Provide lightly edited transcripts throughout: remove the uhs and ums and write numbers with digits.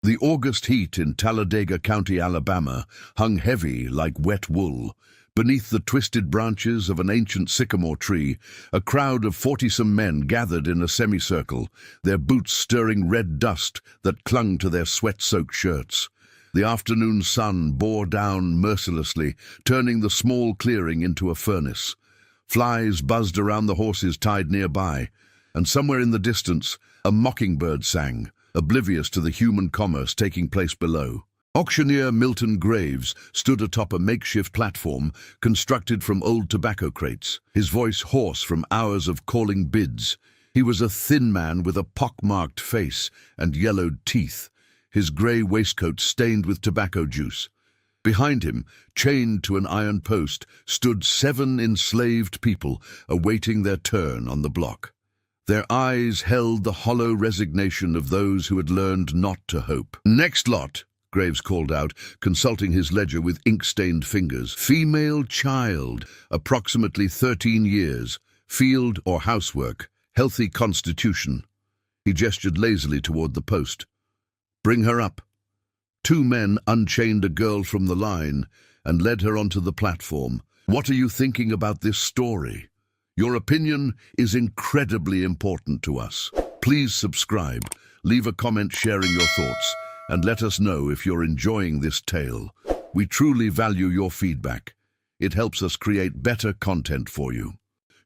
The August heat in Talladega County, Alabama, hung heavy like wet wool. Beneath the twisted branches of an ancient sycamore tree, a crowd of 40-some men gathered in a semicircle, their boots stirring red dust that clung to their sweat-soaked shirts. The afternoon sun bore down mercilessly, turning the small clearing into a furnace. Flies buzzed around the horses tied nearby, and somewhere in the distance, a mockingbird sang, oblivious to the human commerce taking place below. Auctioneer Milton Graves stood atop a makeshift platform constructed from old tobacco crates, his voice hoarse from hours of calling bids. He was a thin man with a pock-marked face and yellowed teeth, his grey waistcoat stained with tobacco juice. Behind him, chained to an iron post, stood 7 enslaved people awaiting their turn on the block. Their eyes held the hollow resignation of those who had learned not to hope. "Next lot," Graves called out, consulting his ledger with ink-stained fingers. "Female child, approximately 13 years, field or housework, healthy constitution." He gestured lazily toward the post. "Bring her up." 2 men unchained a girl from the line and led her onto the platform. "What are you thinking about this story? Your opinion is incredibly important to us. Please subscribe, leave a comment sharing your thoughts, and let us know if you're enjoying this tale. We truly value your feedback. It helps us create better content for you."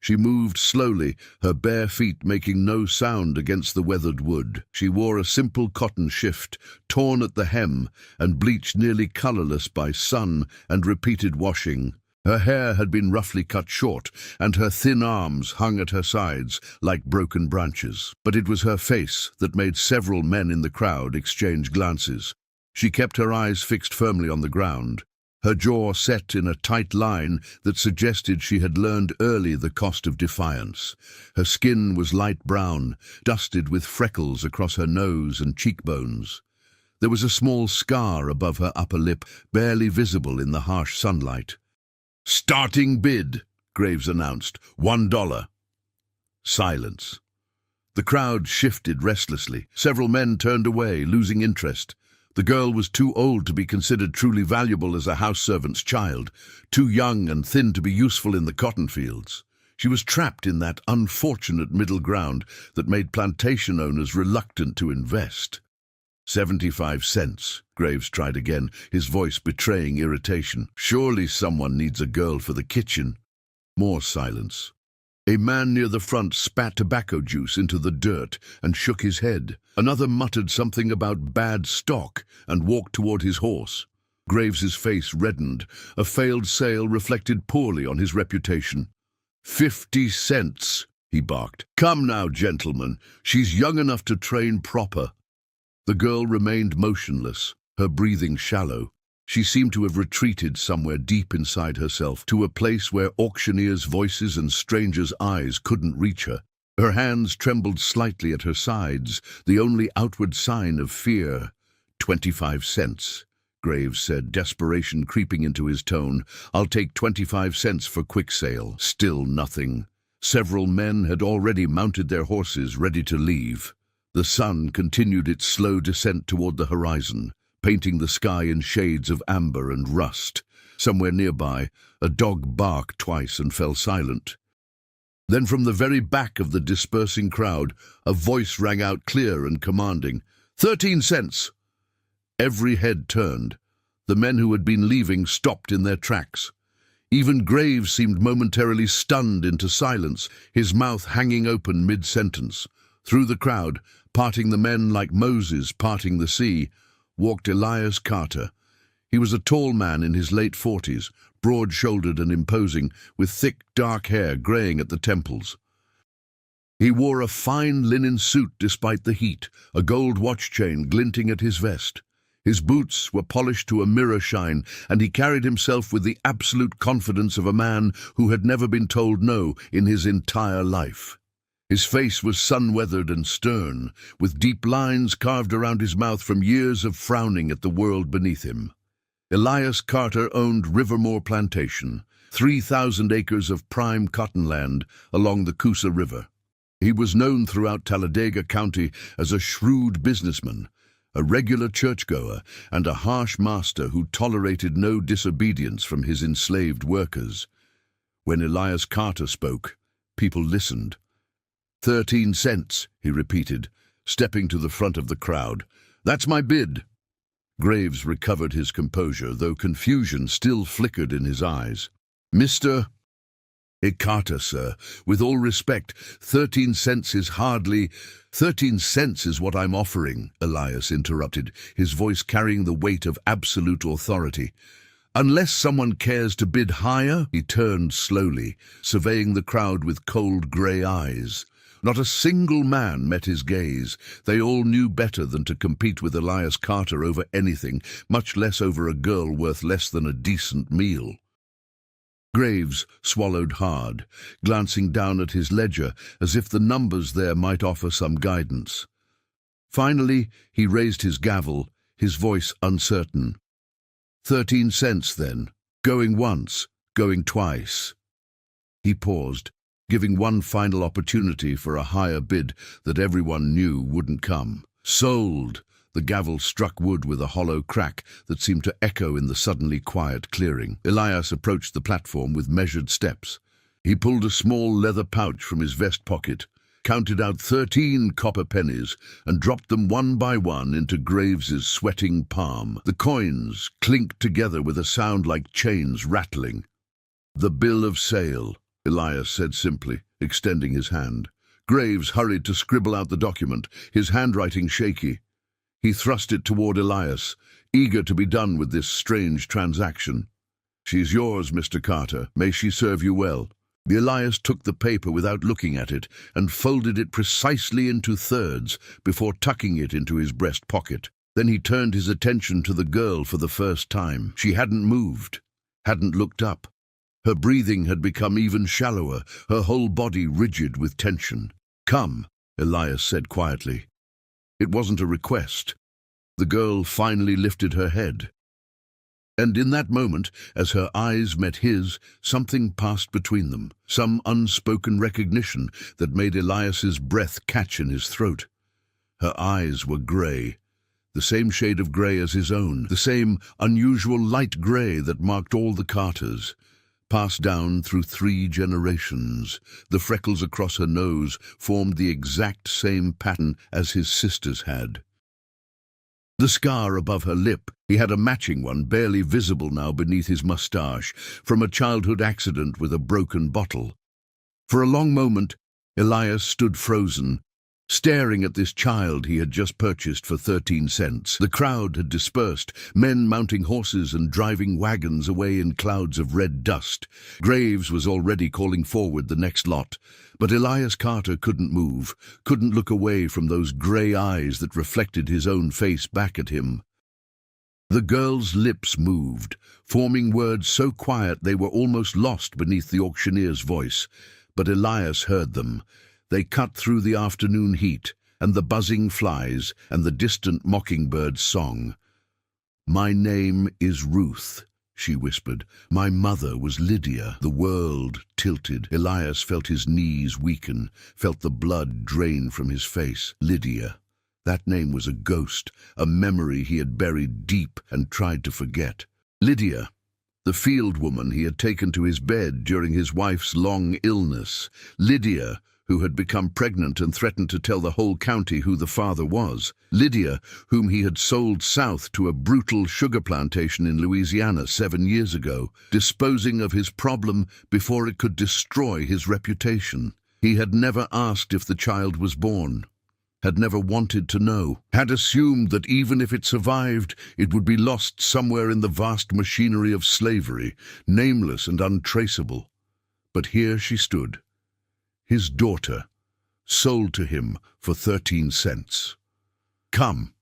She moved slowly, her bare feet making no sound against the weathered wood. She wore a simple cotton shift, torn at the hem and bleached nearly colorless by sun and repeated washing. Her hair had been roughly cut short, and her thin arms hung at her sides like broken branches. But it was her face that made several men in the crowd exchange glances. She kept her eyes fixed firmly on the ground, her jaw set in a tight line that suggested she had learned early the cost of defiance. Her skin was light brown, dusted with freckles across her nose and cheekbones. There was a small scar above her upper lip, barely visible in the harsh sunlight. "Starting bid," Graves announced. $1. Silence. The crowd shifted restlessly. Several men turned away, losing interest. The girl was too old to be considered truly valuable as a house servant's child, too young and thin to be useful in the cotton fields. She was trapped in that unfortunate middle ground that made plantation owners reluctant to invest. 75 cents, Graves tried again, his voice betraying irritation. "Surely someone needs a girl for the kitchen." More silence. A man near the front spat tobacco juice into the dirt and shook his head. Another muttered something about bad stock and walked toward his horse. Graves's face reddened. A failed sale reflected poorly on his reputation. 50 cents, he barked. "Come now, gentlemen. She's young enough to train proper." The girl remained motionless, her breathing shallow. She seemed to have retreated somewhere deep inside herself, to a place where auctioneers' voices and strangers' eyes couldn't reach her. Her hands trembled slightly at her sides, the only outward sign of fear. 25 cents, Graves said, desperation creeping into his tone. "I'll take 25 cents for quick sale." Still nothing. Several men had already mounted their horses, ready to leave. The sun continued its slow descent toward the horizon, painting the sky in shades of amber and rust. Somewhere nearby, a dog barked twice and fell silent. Then from the very back of the dispersing crowd, a voice rang out clear and commanding. 13 cents! Every head turned. The men who had been leaving stopped in their tracks. Even Graves seemed momentarily stunned into silence, his mouth hanging open mid-sentence. Through the crowd, parting the men like Moses parting the sea, walked Elias Carter. He was a tall man in his late 40s, broad-shouldered and imposing, with thick, dark hair graying at the temples. He wore a fine linen suit despite the heat, a gold watch chain glinting at his vest. His boots were polished to a mirror shine, and he carried himself with the absolute confidence of a man who had never been told no in his entire life. His face was sun-weathered and stern, with deep lines carved around his mouth from years of frowning at the world beneath him. Elias Carter owned Rivermore Plantation, 3,000 acres of prime cotton land along the Coosa River. He was known throughout Talladega County as a shrewd businessman, a regular churchgoer, and a harsh master who tolerated no disobedience from his enslaved workers. When Elias Carter spoke, people listened. 13 cents, he repeated, stepping to the front of the crowd. That's my bid. Graves recovered his composure, though confusion still flickered in his eyes. Mr. Carter, sir, with all respect, 13 cents is hardly— 13 cents is what I'm offering, Elias interrupted, his voice carrying the weight of absolute authority. Unless someone cares to bid higher. He turned slowly, surveying the crowd with cold grey eyes. Not a single man met his gaze. They all knew better than to compete with Elias Carter over anything, much less over a girl worth less than a decent meal. Graves swallowed hard, glancing down at his ledger as if the numbers there might offer some guidance. Finally, he raised his gavel, his voice uncertain. 13 cents, then. Going once, going twice. He paused, giving one final opportunity for a higher bid that everyone knew wouldn't come. Sold! The gavel struck wood with a hollow crack that seemed to echo in the suddenly quiet clearing. Elias approached the platform with measured steps. He pulled a small leather pouch from his vest pocket, counted out 13 copper pennies, and dropped them one by one into Graves's sweating palm. The coins clinked together with a sound like chains rattling. The bill of sale, Elias said simply, extending his hand. Graves hurried to scribble out the document, his handwriting shaky. He thrust it toward Elias, eager to be done with this strange transaction. She's yours, Mr. Carter. May she serve you well. Elias took the paper without looking at it and folded it precisely into thirds before tucking it into his breast pocket. Then he turned his attention to the girl for the first time. She hadn't moved, hadn't looked up. Her breathing had become even shallower, her whole body rigid with tension. Come, Elias said quietly. It wasn't a request. The girl finally lifted her head. And in that moment, as her eyes met his, something passed between them, some unspoken recognition that made Elias's breath catch in his throat. Her eyes were grey, the same shade of grey as his own, the same unusual light grey that marked all the Carters. Passed down through 3 generations. The freckles across her nose formed the exact same pattern as his sister's had. The scar above her lip, he had a matching one barely visible now beneath his moustache, from a childhood accident with a broken bottle. For a long moment, Elias stood frozen, staring at this child he had just purchased for 13 cents. The crowd had dispersed, men mounting horses and driving wagons away in clouds of red dust. Graves was already calling forward the next lot, but Elias Carter couldn't move, couldn't look away from those grey eyes that reflected his own face back at him. The girl's lips moved, forming words so quiet they were almost lost beneath the auctioneer's voice, but Elias heard them. They cut through the afternoon heat, and the buzzing flies, and the distant mockingbird's song. "My name is Ruth," she whispered. "My mother was Lydia." The world tilted. Elias felt his knees weaken, felt the blood drain from his face. Lydia. That name was a ghost, a memory he had buried deep and tried to forget. Lydia, the field woman he had taken to his bed during his wife's long illness. Lydia, who had become pregnant and threatened to tell the whole county who the father was. Lydia, whom he had sold south to a brutal sugar plantation in Louisiana 7 years ago, disposing of his problem before it could destroy his reputation. He had never asked if the child was born, had never wanted to know, had assumed that even if it survived, it would be lost somewhere in the vast machinery of slavery, nameless and untraceable. But here she stood, his daughter, sold to him for 13 cents. "Come,"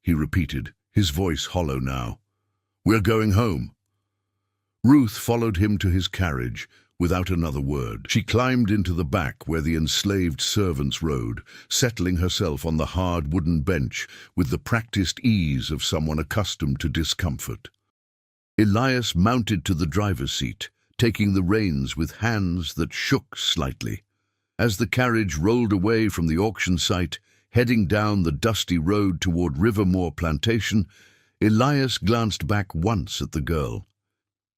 he repeated, his voice hollow now. "We're going home." Ruth followed him to his carriage without another word. She climbed into the back where the enslaved servants rode, settling herself on the hard wooden bench with the practiced ease of someone accustomed to discomfort. Elias mounted to the driver's seat, taking the reins with hands that shook slightly. As the carriage rolled away from the auction site, Heading down the dusty road toward Rivermore Plantation, Elias glanced back once at the girl.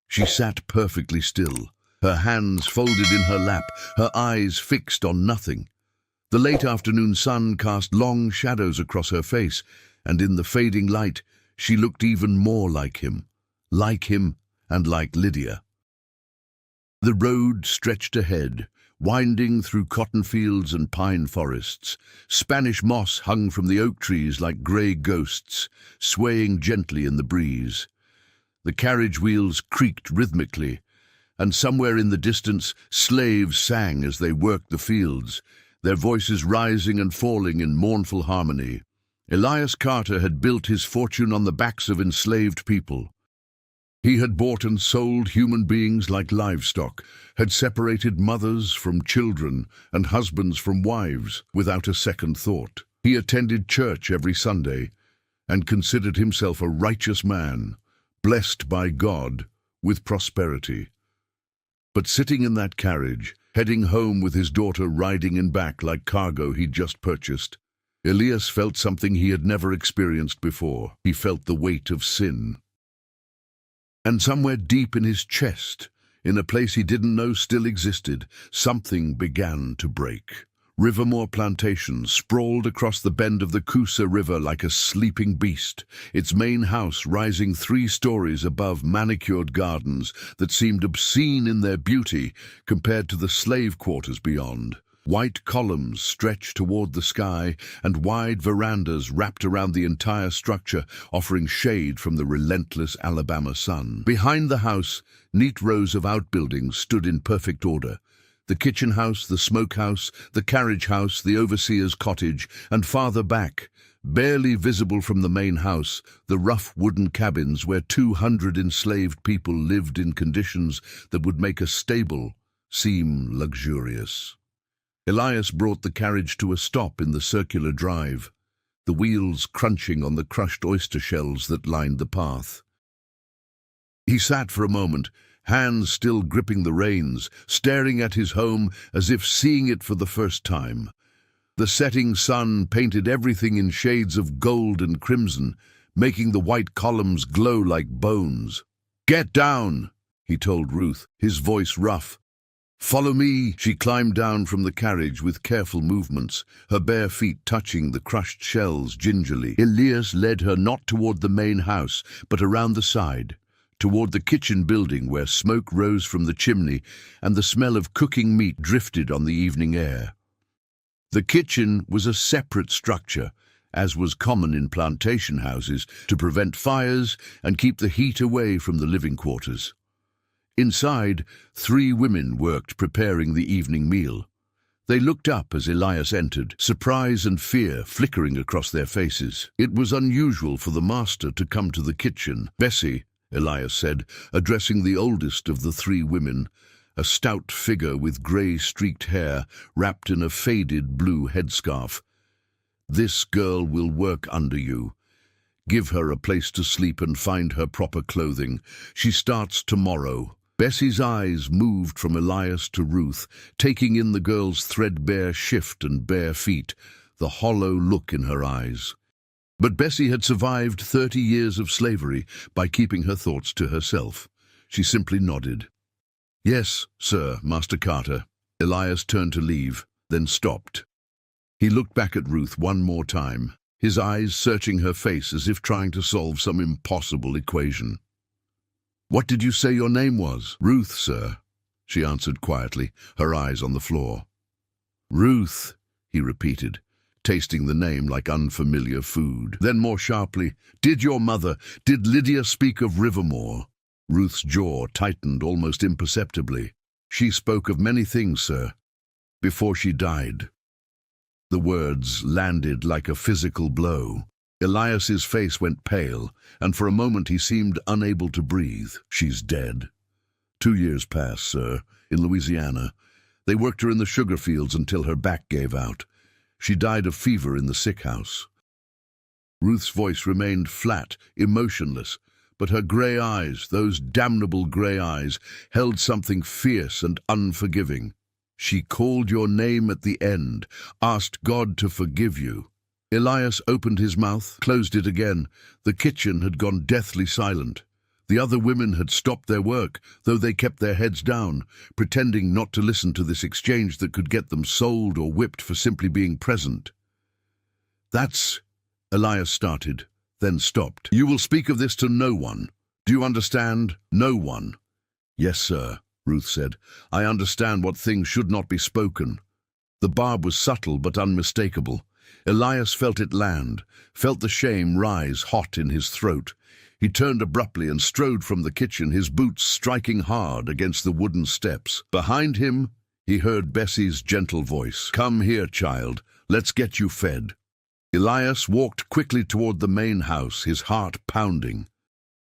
She sat perfectly still, her hands folded in her lap, her eyes fixed on nothing. The late afternoon sun cast long shadows across her face, and in the fading light, she looked even more like him and like Lydia. The road stretched ahead, winding through cotton fields and pine forests. Spanish moss hung from the oak trees like grey ghosts, swaying gently in the breeze. The carriage wheels creaked rhythmically, and somewhere in the distance, slaves sang as they worked the fields, their voices rising and falling in mournful harmony. Elias Carter had built his fortune on the backs of enslaved people. He had bought and sold human beings like livestock, had separated mothers from children and husbands from wives without a second thought. He attended church every Sunday and considered himself a righteous man, blessed by God with prosperity. But sitting in that carriage, heading home with his daughter riding in back like cargo he'd just purchased, Elias felt something he had never experienced before. He felt the weight of sin. And somewhere deep in his chest, in a place he didn't know still existed, something began to break. Rivermore Plantation sprawled across the bend of the Coosa River like a sleeping beast, its main house rising 3 stories above manicured gardens that seemed obscene in their beauty compared to the slave quarters beyond. White columns stretched toward the sky, and wide verandas wrapped around the entire structure, offering shade from the relentless Alabama sun. Behind the house, neat rows of outbuildings stood in perfect order. The kitchen house, the smokehouse, the carriage house, the overseer's cottage, and farther back, barely visible from the main house, the rough wooden cabins where 200 enslaved people lived in conditions that would make a stable seem luxurious. Elias brought the carriage to a stop in the circular drive, the wheels crunching on the crushed oyster shells that lined the path. He sat for a moment, hands still gripping the reins, staring at his home as if seeing it for the first time. The setting sun painted everything in shades of gold and crimson, making the white columns glow like bones. "Get down," he told Ruth, his voice rough. "Follow me." She climbed down from the carriage with careful movements, her bare feet touching the crushed shells gingerly. Elias led her not toward the main house, but around the side, toward the kitchen building where smoke rose from the chimney and the smell of cooking meat drifted on the evening air. The kitchen was a separate structure, as was common in plantation houses, to prevent fires and keep the heat away from the living quarters. Inside, 3 women worked preparing the evening meal. They looked up as Elias entered, surprise and fear flickering across their faces. It was unusual for the master to come to the kitchen. "Bessie," Elias said, addressing the oldest of the 3 women, a stout figure with grey-streaked hair wrapped in a faded blue headscarf. "This girl will work under you. Give her a place to sleep and find her proper clothing. She starts tomorrow." Bessie's eyes moved from Elias to Ruth, taking in the girl's threadbare shift and bare feet, the hollow look in her eyes. But Bessie had survived 30 years of slavery by keeping her thoughts to herself. She simply nodded. "Yes, sir, Master Carter." Elias turned to leave, then stopped. He looked back at Ruth one more time, his eyes searching her face as if trying to solve some impossible equation. "What did you say your name was?" "Ruth, sir," she answered quietly, her eyes on the floor. "Ruth," he repeated, tasting the name like unfamiliar food. Then more sharply, did Lydia speak of Rivermore?" Ruth's jaw tightened almost imperceptibly. "She spoke of many things, sir, before she died." The words landed like a physical blow. Elias's face went pale, and for a moment he seemed unable to breathe. "She's dead. 2 years passed, sir, in Louisiana. They worked her in the sugar fields until her back gave out. She died of fever in the sick house." Ruth's voice remained flat, emotionless, but her grey eyes, those damnable grey eyes, held something fierce and unforgiving. "She called your name at the end, asked God to forgive you." Elias opened his mouth, closed it again. The kitchen had gone deathly silent. The other women had stopped their work, though they kept their heads down, pretending not to listen to this exchange that could get them sold or whipped for simply being present. "That's—" Elias started, then stopped. "You will speak of this to no one. Do you understand? No one." "Yes, sir," Ruth said. "I understand what things should not be spoken." The barb was subtle but unmistakable. Elias felt it land, felt the shame rise hot in his throat. He turned abruptly and strode from the kitchen, his boots striking hard against the wooden steps. Behind him, he heard Bessie's gentle voice. "Come here, child. Let's get you fed." Elias walked quickly toward the main house, his heart pounding.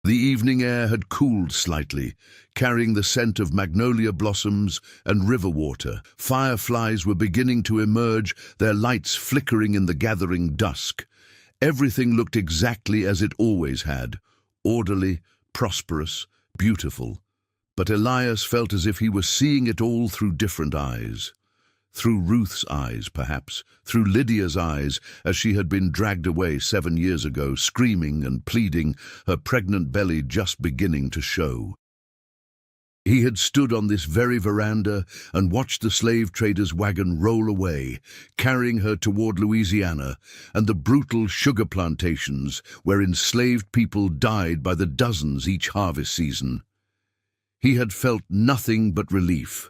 The evening air had cooled slightly, carrying the scent of magnolia blossoms and river water. Fireflies were beginning to emerge, their lights flickering in the gathering dusk. Everything looked exactly as it always had, orderly, prosperous, beautiful. But Elias felt as if he was seeing it all through different eyes. Through Ruth's eyes, perhaps, through Lydia's eyes, as she had been dragged away 7 years ago, screaming and pleading, her pregnant belly just beginning to show. He had stood on this very veranda and watched the slave trader's wagon roll away, carrying her toward Louisiana and the brutal sugar plantations where enslaved people died by the dozens each harvest season. He had felt nothing but relief.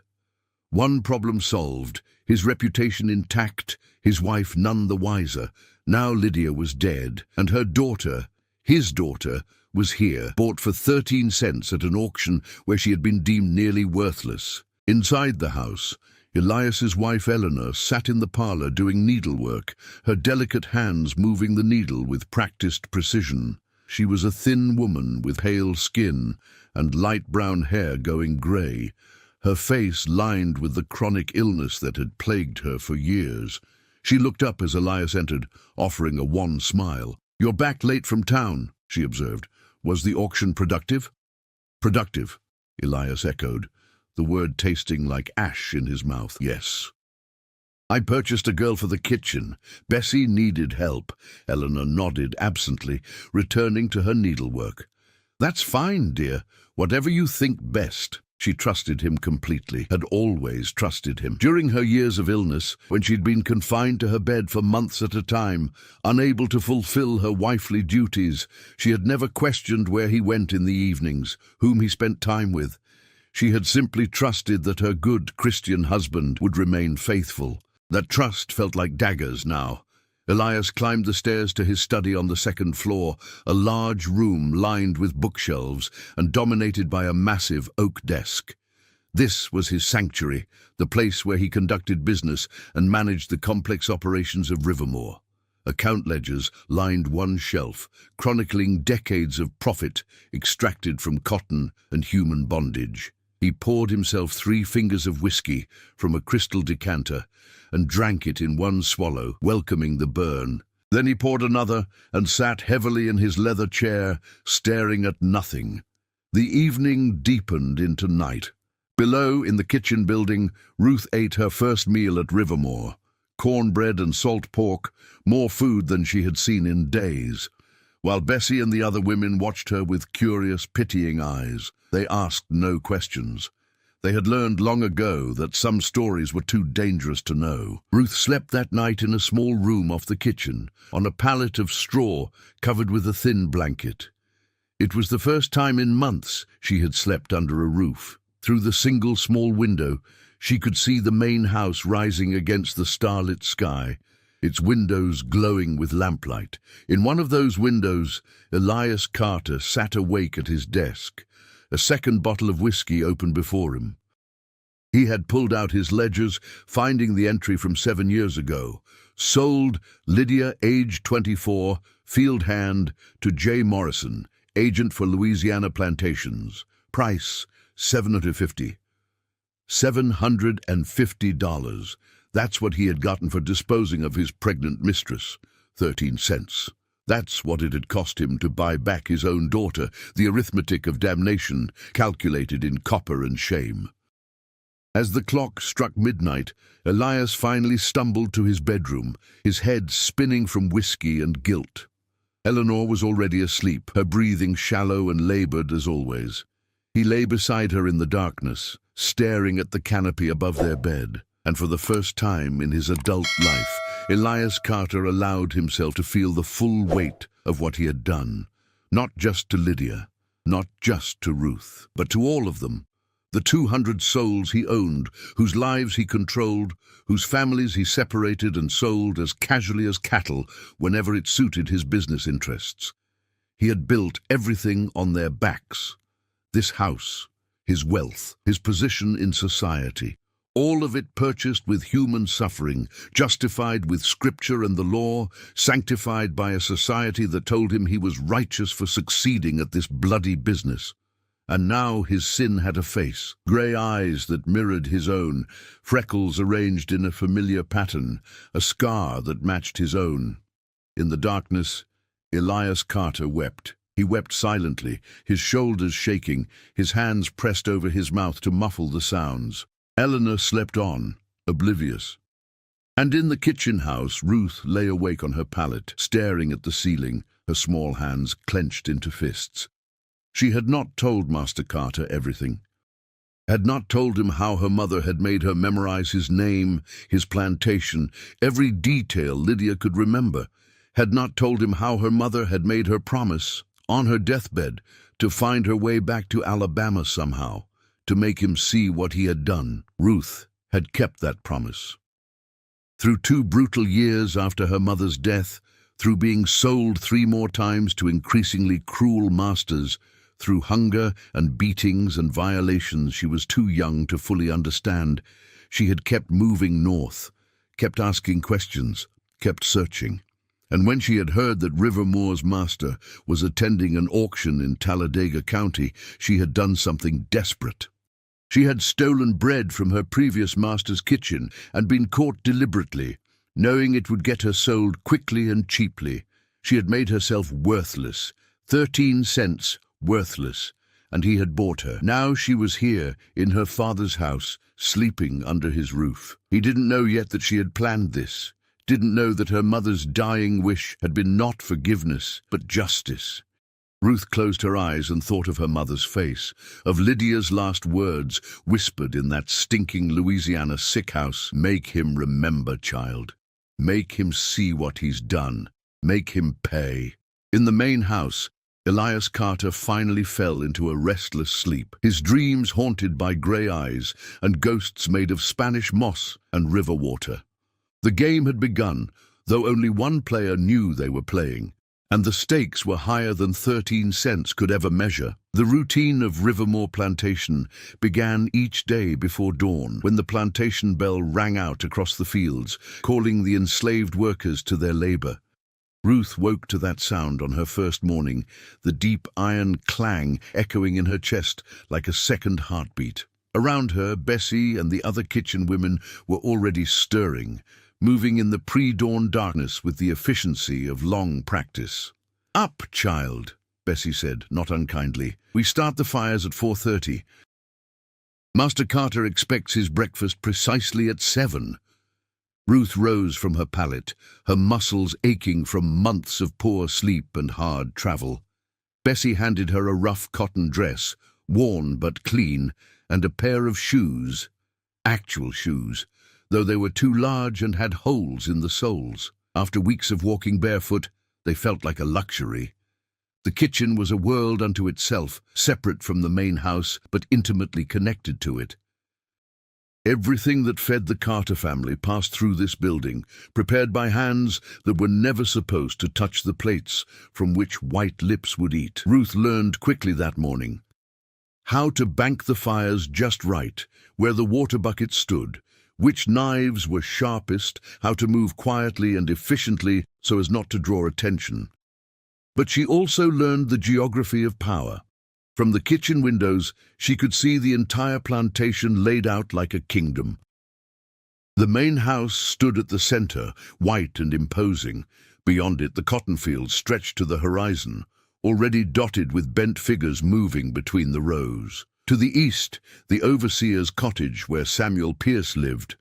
One problem solved, his reputation intact, his wife none the wiser. Now Lydia was dead, and her daughter, his daughter, was here, bought for 13 cents at an auction where she had been deemed nearly worthless. Inside the house, Elias's wife Eleanor sat in the parlor doing needlework, her delicate hands moving the needle with practiced precision. She was a thin woman with pale skin and light brown hair going grey, her face lined with the chronic illness that had plagued her for years. She looked up as Elias entered, offering a wan smile. "You're back late from town," she observed. "Was the auction productive?" "Productive," Elias echoed, the word tasting like ash in his mouth. "Yes. I purchased a girl for the kitchen. Bessie needed help." Eleanor nodded absently, returning to her needlework. "That's fine, dear. Whatever you think best." She trusted him completely, had always trusted him. During her years of illness, when she'd been confined to her bed for months at a time, unable to fulfill her wifely duties, she had never questioned where he went in the evenings, whom he spent time with. She had simply trusted that her good Christian husband would remain faithful. That trust felt like daggers now. Elias climbed the stairs to his study on the second floor, a large room lined with bookshelves and dominated by a massive oak desk. This was his sanctuary, the place where he conducted business and managed the complex operations of Rivermore. Account ledgers lined one shelf, chronicling decades of profit extracted from cotton and human bondage. He poured himself 3 fingers of whiskey from a crystal decanter and drank it in one swallow, welcoming the burn. Then he poured another and sat heavily in his leather chair, staring at nothing. The evening deepened into night. Below, in the kitchen building, Ruth ate her first meal at Rivermore. Cornbread and salt pork, more food than she had seen in days. While Bessie and the other women watched her with curious, pitying eyes, they asked no questions. They had learned long ago that some stories were too dangerous to know. Ruth slept that night in a small room off the kitchen, on a pallet of straw covered with a thin blanket. It was the first time in months she had slept under a roof. Through the single small window, she could see the main house rising against the starlit sky, its windows glowing with lamplight. In one of those windows, Elias Carter sat awake at his desk, a second bottle of whiskey open before him. He had pulled out his ledgers, finding the entry from 7 years ago. Sold, Lydia, age 24, field hand, to J. Morrison, agent for Louisiana plantations. Price, $750. $750. That's what he had gotten for disposing of his pregnant mistress. 13 cents. That's what it had cost him to buy back his own daughter, the arithmetic of damnation calculated in copper and shame. As the clock struck midnight, Elias finally stumbled to his bedroom, his head spinning from whiskey and guilt. Eleanor was already asleep, her breathing shallow and labored as always. He lay beside her in the darkness, staring at the canopy above their bed, and for the first time in his adult life, Elias Carter allowed himself to feel the full weight of what he had done, not just to Lydia, not just to Ruth, but to all of them. The 200 souls he owned, whose lives he controlled, whose families he separated and sold as casually as cattle whenever it suited his business interests. He had built everything on their backs. This house, his wealth, his position in society, all of it purchased with human suffering, justified with scripture and the law, sanctified by a society that told him he was righteous for succeeding at this bloody business. And now his sin had a face, grey eyes that mirrored his own, freckles arranged in a familiar pattern, a scar that matched his own. In the darkness, Elias Carter wept. He wept silently, his shoulders shaking, his hands pressed over his mouth to muffle the sounds. Eleanor slept on, oblivious. And in the kitchen house, Ruth lay awake on her pallet, staring at the ceiling, her small hands clenched into fists. She had not told Master Carter everything, had not told him how her mother had made her memorize his name, his plantation, every detail Lydia could remember, had not told him how her mother had made her promise, on her deathbed, to find her way back to Alabama somehow, to make him see what he had done. Ruth had kept that promise. Through 2 brutal years after her mother's death, through being sold 3 more times to increasingly cruel masters, through hunger and beatings and violations she was too young to fully understand, she had kept moving north, kept asking questions, kept searching. And when she had heard that Rivermore's master was attending an auction in Talladega County, she had done something desperate. She had stolen bread from her previous master's kitchen and been caught deliberately, knowing it would get her sold quickly and cheaply. She had made herself worthless, 13 cents worthless, and he had bought her. Now she was here, in her father's house, sleeping under his roof. He didn't know yet that she had planned this, didn't know that her mother's dying wish had been not forgiveness, but justice. Ruth closed her eyes and thought of her mother's face, of Lydia's last words, whispered in that stinking Louisiana sick house. Make him remember, child. Make him see what he's done. Make him pay. In the main house, Elias Carter finally fell into a restless sleep, his dreams haunted by grey eyes and ghosts made of Spanish moss and river water. The game had begun, though only one player knew they were playing, and the stakes were higher than 13 cents could ever measure. The routine of Rivermore Plantation began each day before dawn, when the plantation bell rang out across the fields, calling the enslaved workers to their labor. Ruth woke to that sound on her first morning, the deep iron clang echoing in her chest like a second heartbeat. Around her, Bessie and the other kitchen women were already stirring, moving in the pre-dawn darkness with the efficiency of long practice. Up, child, Bessie said, not unkindly. We start the fires at 4:30. Master Carter expects his breakfast precisely at 7. Ruth rose from her pallet, her muscles aching from months of poor sleep and hard travel. Bessie handed her a rough cotton dress, worn but clean, and a pair of shoes. Actual shoes, though they were too large and had holes in the soles. After weeks of walking barefoot, they felt like a luxury. The kitchen was a world unto itself, separate from the main house, but intimately connected to it. Everything that fed the Carter family passed through this building, prepared by hands that were never supposed to touch the plates from which white lips would eat. Ruth learned quickly that morning how to bank the fires just right, where the water bucket stood, which knives were sharpest, how to move quietly and efficiently so as not to draw attention. But she also learned the geography of power. From the kitchen windows, she could see the entire plantation laid out like a kingdom. The main house stood at the center, white and imposing. Beyond it, the cotton fields stretched to the horizon, already dotted with bent figures moving between the rows. To the east, the overseer's cottage where Samuel Pierce lived,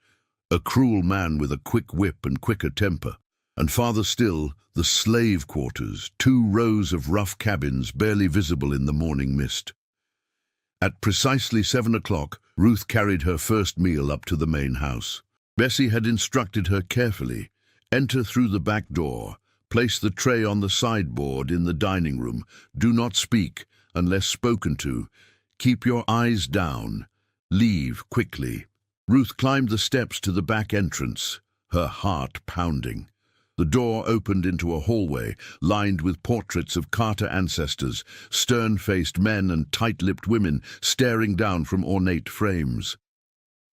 a cruel man with a quick whip and quicker temper. And farther still, the slave quarters, 2 rows of rough cabins barely visible in the morning mist. At precisely 7 o'clock, Ruth carried her first meal up to the main house. Bessie had instructed her carefully. Enter through the back door. Place the tray on the sideboard in the dining room. Do not speak unless spoken to. Keep your eyes down. Leave quickly. Ruth climbed the steps to the back entrance, her heart pounding. The door opened into a hallway lined with portraits of Carter ancestors, stern-faced men and tight-lipped women staring down from ornate frames.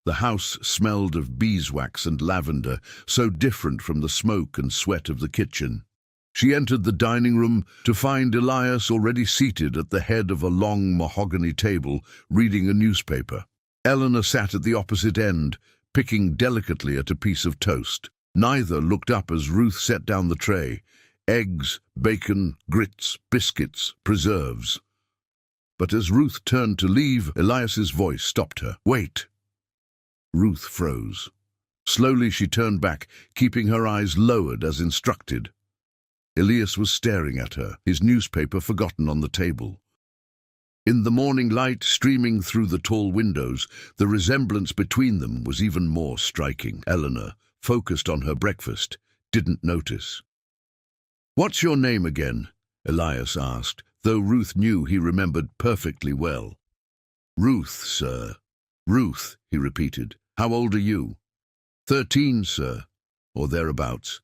The house smelled of beeswax and lavender, so different from the smoke and sweat of the kitchen. She entered the dining room to find Elias already seated at the head of a long mahogany table, reading a newspaper. Eleanor sat at the opposite end, picking delicately at a piece of toast. Neither looked up as Ruth set down the tray. Eggs, bacon, grits, biscuits, preserves. But as Ruth turned to leave, Elias's voice stopped her. "Wait." Ruth froze. Slowly she turned back, keeping her eyes lowered as instructed. Elias was staring at her, his newspaper forgotten on the table. In the morning light streaming through the tall windows, the resemblance between them was even more striking. Eleanor, focused on her breakfast, didn't notice. "What's your name again?" Elias asked, though Ruth knew he remembered perfectly well. "Ruth, sir." "Ruth," he repeated. "How old are you?" 13, sir, or thereabouts.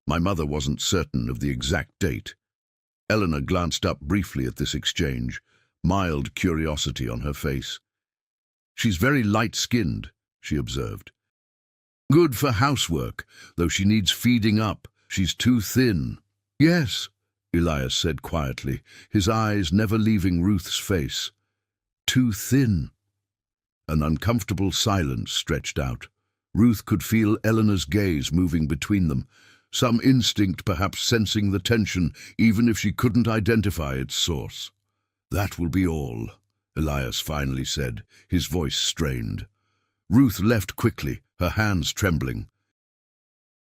My mother wasn't certain of the exact date. Eleanor glanced up briefly at this exchange, mild curiosity on her face. "She's very light-skinned," she observed. "Good for housework, though she needs feeding up. She's too thin." "Yes," Elias said quietly, his eyes never leaving Ruth's face. "Too thin." An uncomfortable silence stretched out. Ruth could feel Eleanor's gaze moving between them, some instinct perhaps sensing the tension, even if she couldn't identify its source. "That will be all," Elias finally said, his voice strained. Ruth left quickly, her hands trembling.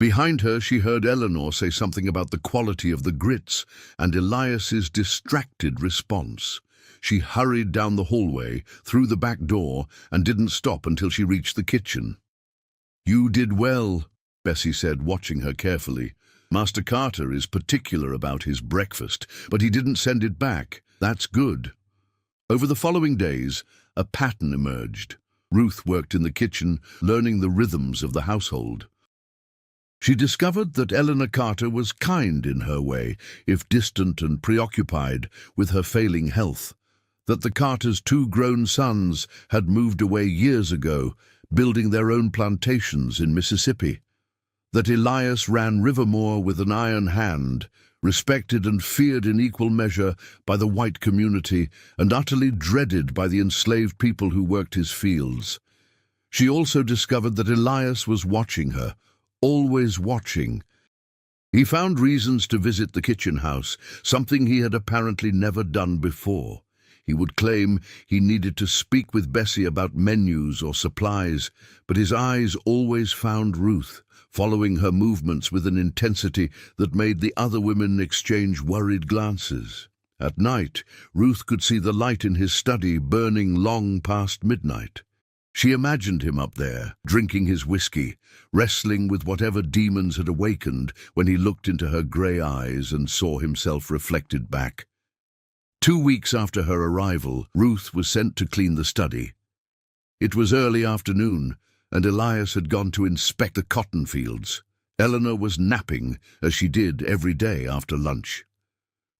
Behind her she heard Eleanor say something about the quality of the grits and Elias's distracted response. She hurried down the hallway, through the back door, and didn't stop until she reached the kitchen. "You did well," Bessie said, watching her carefully. "Master Carter is particular about his breakfast, but he didn't send it back. That's good." Over the following days, a pattern emerged. Ruth worked in the kitchen, learning the rhythms of the household. She discovered that Eleanor Carter was kind in her way, if distant and preoccupied with her failing health, that the Carters' 2 grown sons had moved away years ago, building their own plantations in Mississippi, that Elias ran Rivermore with an iron hand, respected and feared in equal measure by the white community and utterly dreaded by the enslaved people who worked his fields. She also discovered that Elias was watching her, always watching. He found reasons to visit the kitchen house, something he had apparently never done before. He would claim he needed to speak with Bessie about menus or supplies, but his eyes always found Ruth, following her movements with an intensity that made the other women exchange worried glances. At night, Ruth could see the light in his study burning long past midnight. She imagined him up there, drinking his whiskey, wrestling with whatever demons had awakened when he looked into her grey eyes and saw himself reflected back. 2 weeks after her arrival, Ruth was sent to clean the study. It was early afternoon, and Elias had gone to inspect the cotton fields. Eleanor was napping, as she did every day after lunch.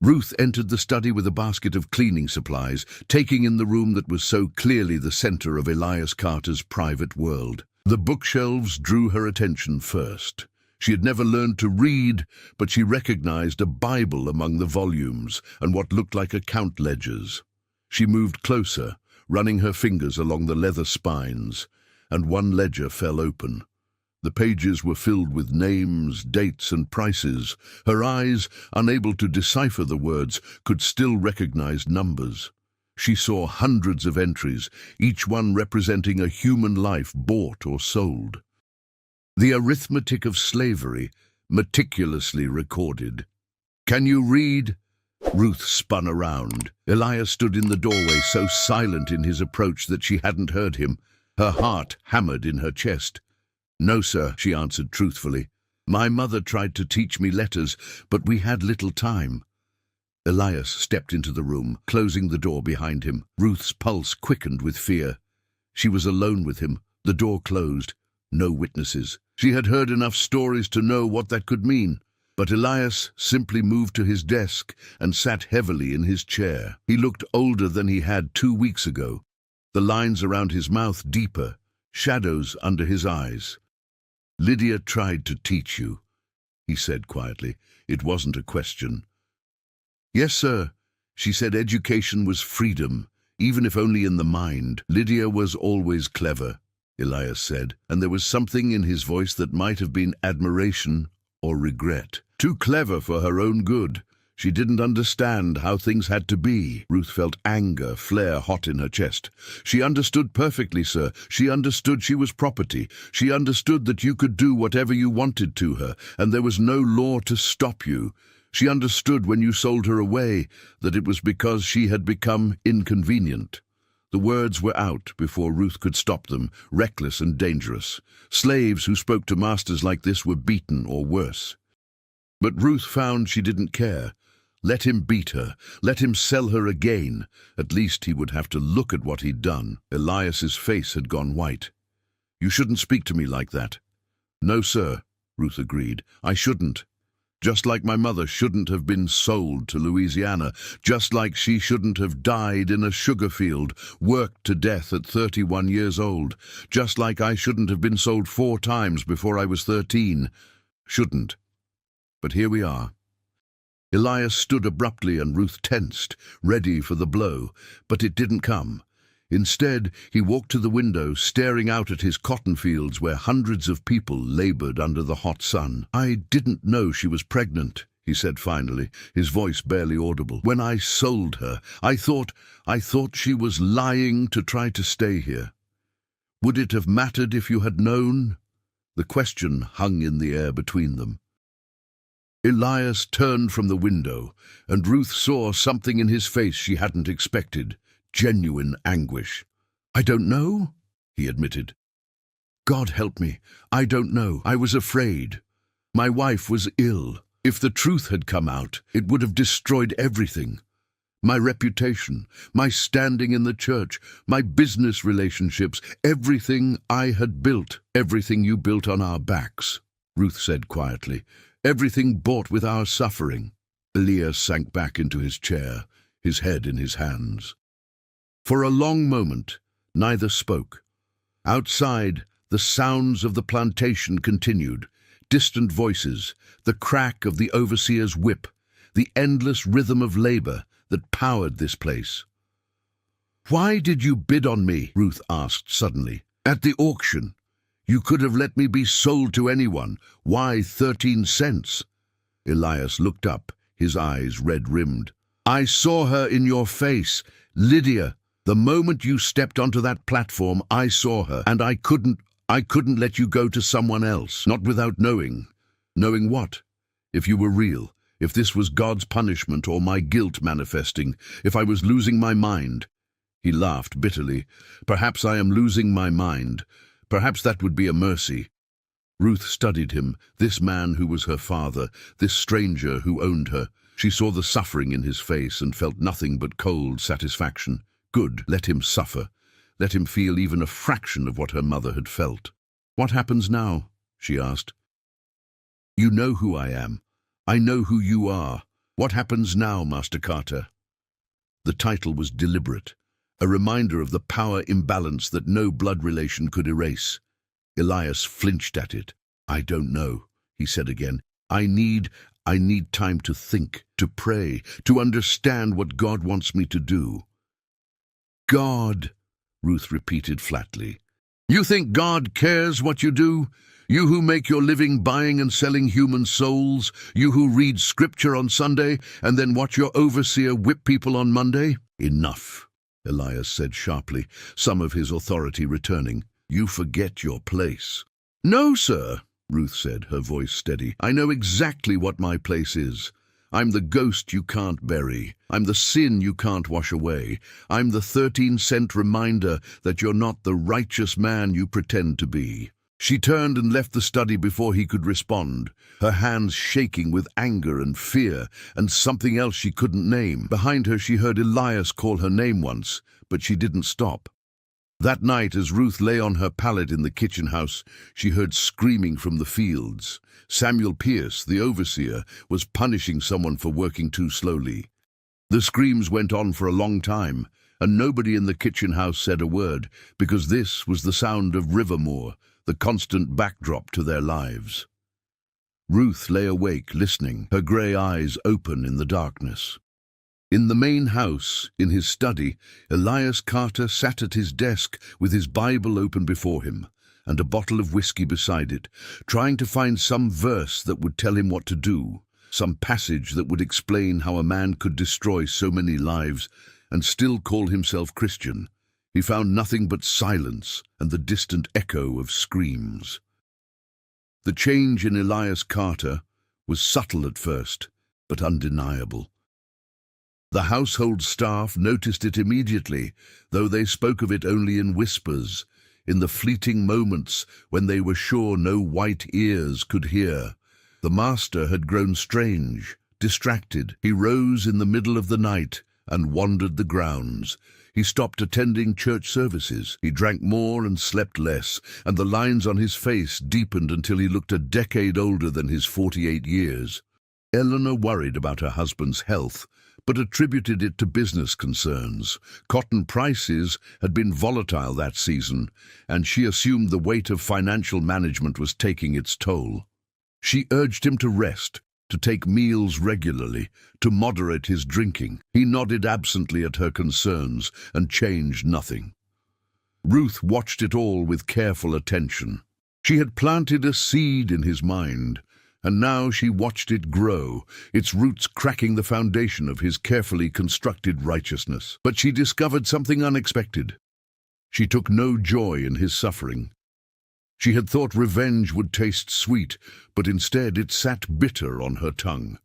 Ruth entered the study with a basket of cleaning supplies, taking in the room that was so clearly the center of Elias Carter's private world. The bookshelves drew her attention first. She had never learned to read, but she recognized a Bible among the volumes and what looked like account ledgers. She moved closer, running her fingers along the leather spines, and one ledger fell open. The pages were filled with names, dates, and prices. Her eyes, unable to decipher the words, could still recognize numbers. She saw hundreds of entries, each one representing a human life bought or sold. The arithmetic of slavery, meticulously recorded. "Can you read?" Ruth spun around. Elias stood in the doorway, so silent in his approach that she hadn't heard him. Her heart hammered in her chest. "No, sir," she answered truthfully. "My mother tried to teach me letters, but we had little time." Elias stepped into the room, closing the door behind him. Ruth's pulse quickened with fear. She was alone with him, the door closed, no witnesses. She had heard enough stories to know what that could mean. But Elias simply moved to his desk and sat heavily in his chair. He looked older than he had 2 weeks ago, the lines around his mouth deeper, shadows under his eyes. "Lydia tried to teach you," he said quietly. It wasn't a question. "Yes, sir. She said education was freedom, even if only in the mind. Lydia was always clever," Elias said, and there was something in his voice that might have been admiration or regret. "Too clever for her own good. She didn't understand how things had to be." Ruth felt anger flare hot in her chest. "She understood perfectly, sir. She understood she was property. She understood that you could do whatever you wanted to her, and there was no law to stop you. She understood when you sold her away that it was because she had become inconvenient." The words were out before Ruth could stop them, reckless and dangerous. Slaves who spoke to masters like this were beaten or worse. But Ruth found she didn't care. Let him beat her, let him sell her again. At least he would have to look at what he'd done. Elias's face had gone white. "You shouldn't speak to me like that." "No, sir," Ruth agreed. "I shouldn't. Just like my mother shouldn't have been sold to Louisiana, just like she shouldn't have died in a sugar field, worked to death at 31 years old, just like I shouldn't have been sold 4 times before I was 13. Shouldn't. But here we are." Elias stood abruptly and Ruth tensed, ready for the blow, but it didn't come. Instead, he walked to the window, staring out at his cotton fields where hundreds of people labored under the hot sun. "I didn't know she was pregnant," he said finally, his voice barely audible. "When I sold her, I thought she was lying to try to stay here. Would it have mattered if you had known?" The question hung in the air between them. Elias turned from the window, and Ruth saw something in his face she hadn't expected. Genuine anguish. "I don't know," he admitted. "God help me, I don't know. I was afraid. My wife was ill. If the truth had come out, it would have destroyed everything. My reputation, my standing in the church, my business relationships, everything I had built, everything you built on our backs," Ruth said quietly. "Everything bought with our suffering." Elias sank back into his chair, his head in his hands. For a long moment, neither spoke. Outside, the sounds of the plantation continued, distant voices, the crack of the overseer's whip, the endless rhythm of labor that powered this place. "Why did you bid on me?" Ruth asked suddenly. "At the auction. You could have let me be sold to anyone. Why 13 cents? Elias looked up, his eyes red-rimmed. "I saw her in your face, Lydia. The moment you stepped onto that platform, I saw her, and I couldn't let you go to someone else, not without knowing." "Knowing what? If you were real, if this was God's punishment or my guilt manifesting, if I was losing my mind." He laughed bitterly. "Perhaps I am losing my mind. Perhaps that would be a mercy." Ruth studied him, this man who was her father, this stranger who owned her. She saw the suffering in his face and felt nothing but cold satisfaction. Good, let him suffer. Let him feel even a fraction of what her mother had felt. "What happens now?" she asked. "You know who I am. I know who you are. What happens now, Master Carter?" The title was deliberate, a reminder of the power imbalance that no blood relation could erase. Elias flinched at it. "I don't know," he said again. I need time to think, to pray, to understand what God wants me to do." "God," Ruth repeated flatly. "You think God cares what you do? You who make your living buying and selling human souls? You who read scripture on Sunday and then watch your overseer whip people on Monday? Enough." Elias said sharply, some of his authority returning. "You forget your place." "No, sir," Ruth said, her voice steady. "I know exactly what my place is. I'm the ghost you can't bury. I'm the sin you can't wash away. I'm the 13-cent reminder that you're not the righteous man you pretend to be." She turned and left the study before he could respond, her hands shaking with anger and fear and something else she couldn't name. Behind her she heard Elias call her name once, but she didn't stop. That night, as Ruth lay on her pallet in the kitchen house, she heard screaming from the fields. Samuel Pierce, the overseer, was punishing someone for working too slowly. The screams went on for a long time, and nobody in the kitchen house said a word, because this was the sound of Rivermore, the constant backdrop to their lives. Ruth lay awake, listening, her grey eyes open in the darkness. In the main house, in his study, Elias Carter sat at his desk with his Bible open before him and a bottle of whiskey beside it, trying to find some verse that would tell him what to do, some passage that would explain how a man could destroy so many lives and still call himself Christian. He found nothing but silence and the distant echo of screams. The change in Elias Carter was subtle at first, but undeniable. The household staff noticed it immediately, though they spoke of it only in whispers, in the fleeting moments when they were sure no white ears could hear. The master had grown strange, distracted. He rose in the middle of the night and wandered the grounds. He stopped attending church services. He drank more and slept less, and the lines on his face deepened until he looked a decade older than his 48 years. Eleanor worried about her husband's health, but attributed it to business concerns. Cotton prices had been volatile that season, and she assumed the weight of financial management was taking its toll. She urged him to rest, to take meals regularly, to moderate his drinking. He nodded absently at her concerns and changed nothing. Ruth watched it all with careful attention. She had planted a seed in his mind, and now she watched it grow, its roots cracking the foundation of his carefully constructed righteousness. But she discovered something unexpected. She took no joy in his suffering. She had thought revenge would taste sweet, but instead it sat bitter on her tongue.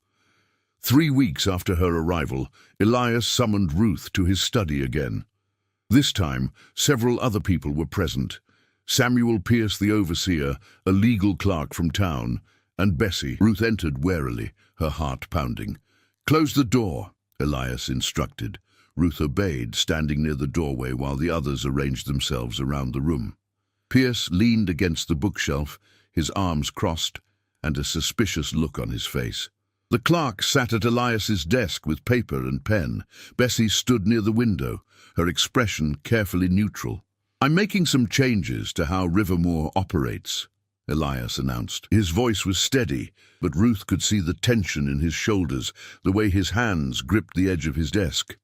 3 weeks after her arrival, Elias summoned Ruth to his study again. This time, several other people were present. Samuel Pierce, the overseer, a legal clerk from town, and Bessie. Ruth entered warily, her heart pounding. "Close the door," Elias instructed. Ruth obeyed, standing near the doorway while the others arranged themselves around the room. Pierce leaned against the bookshelf, his arms crossed, and a suspicious look on his face. The clerk sat at Elias's desk with paper and pen. Bessie stood near the window, her expression carefully neutral. "I'm making some changes to how Rivermore operates," Elias announced. His voice was steady, but Ruth could see the tension in his shoulders, the way his hands gripped the edge of his desk.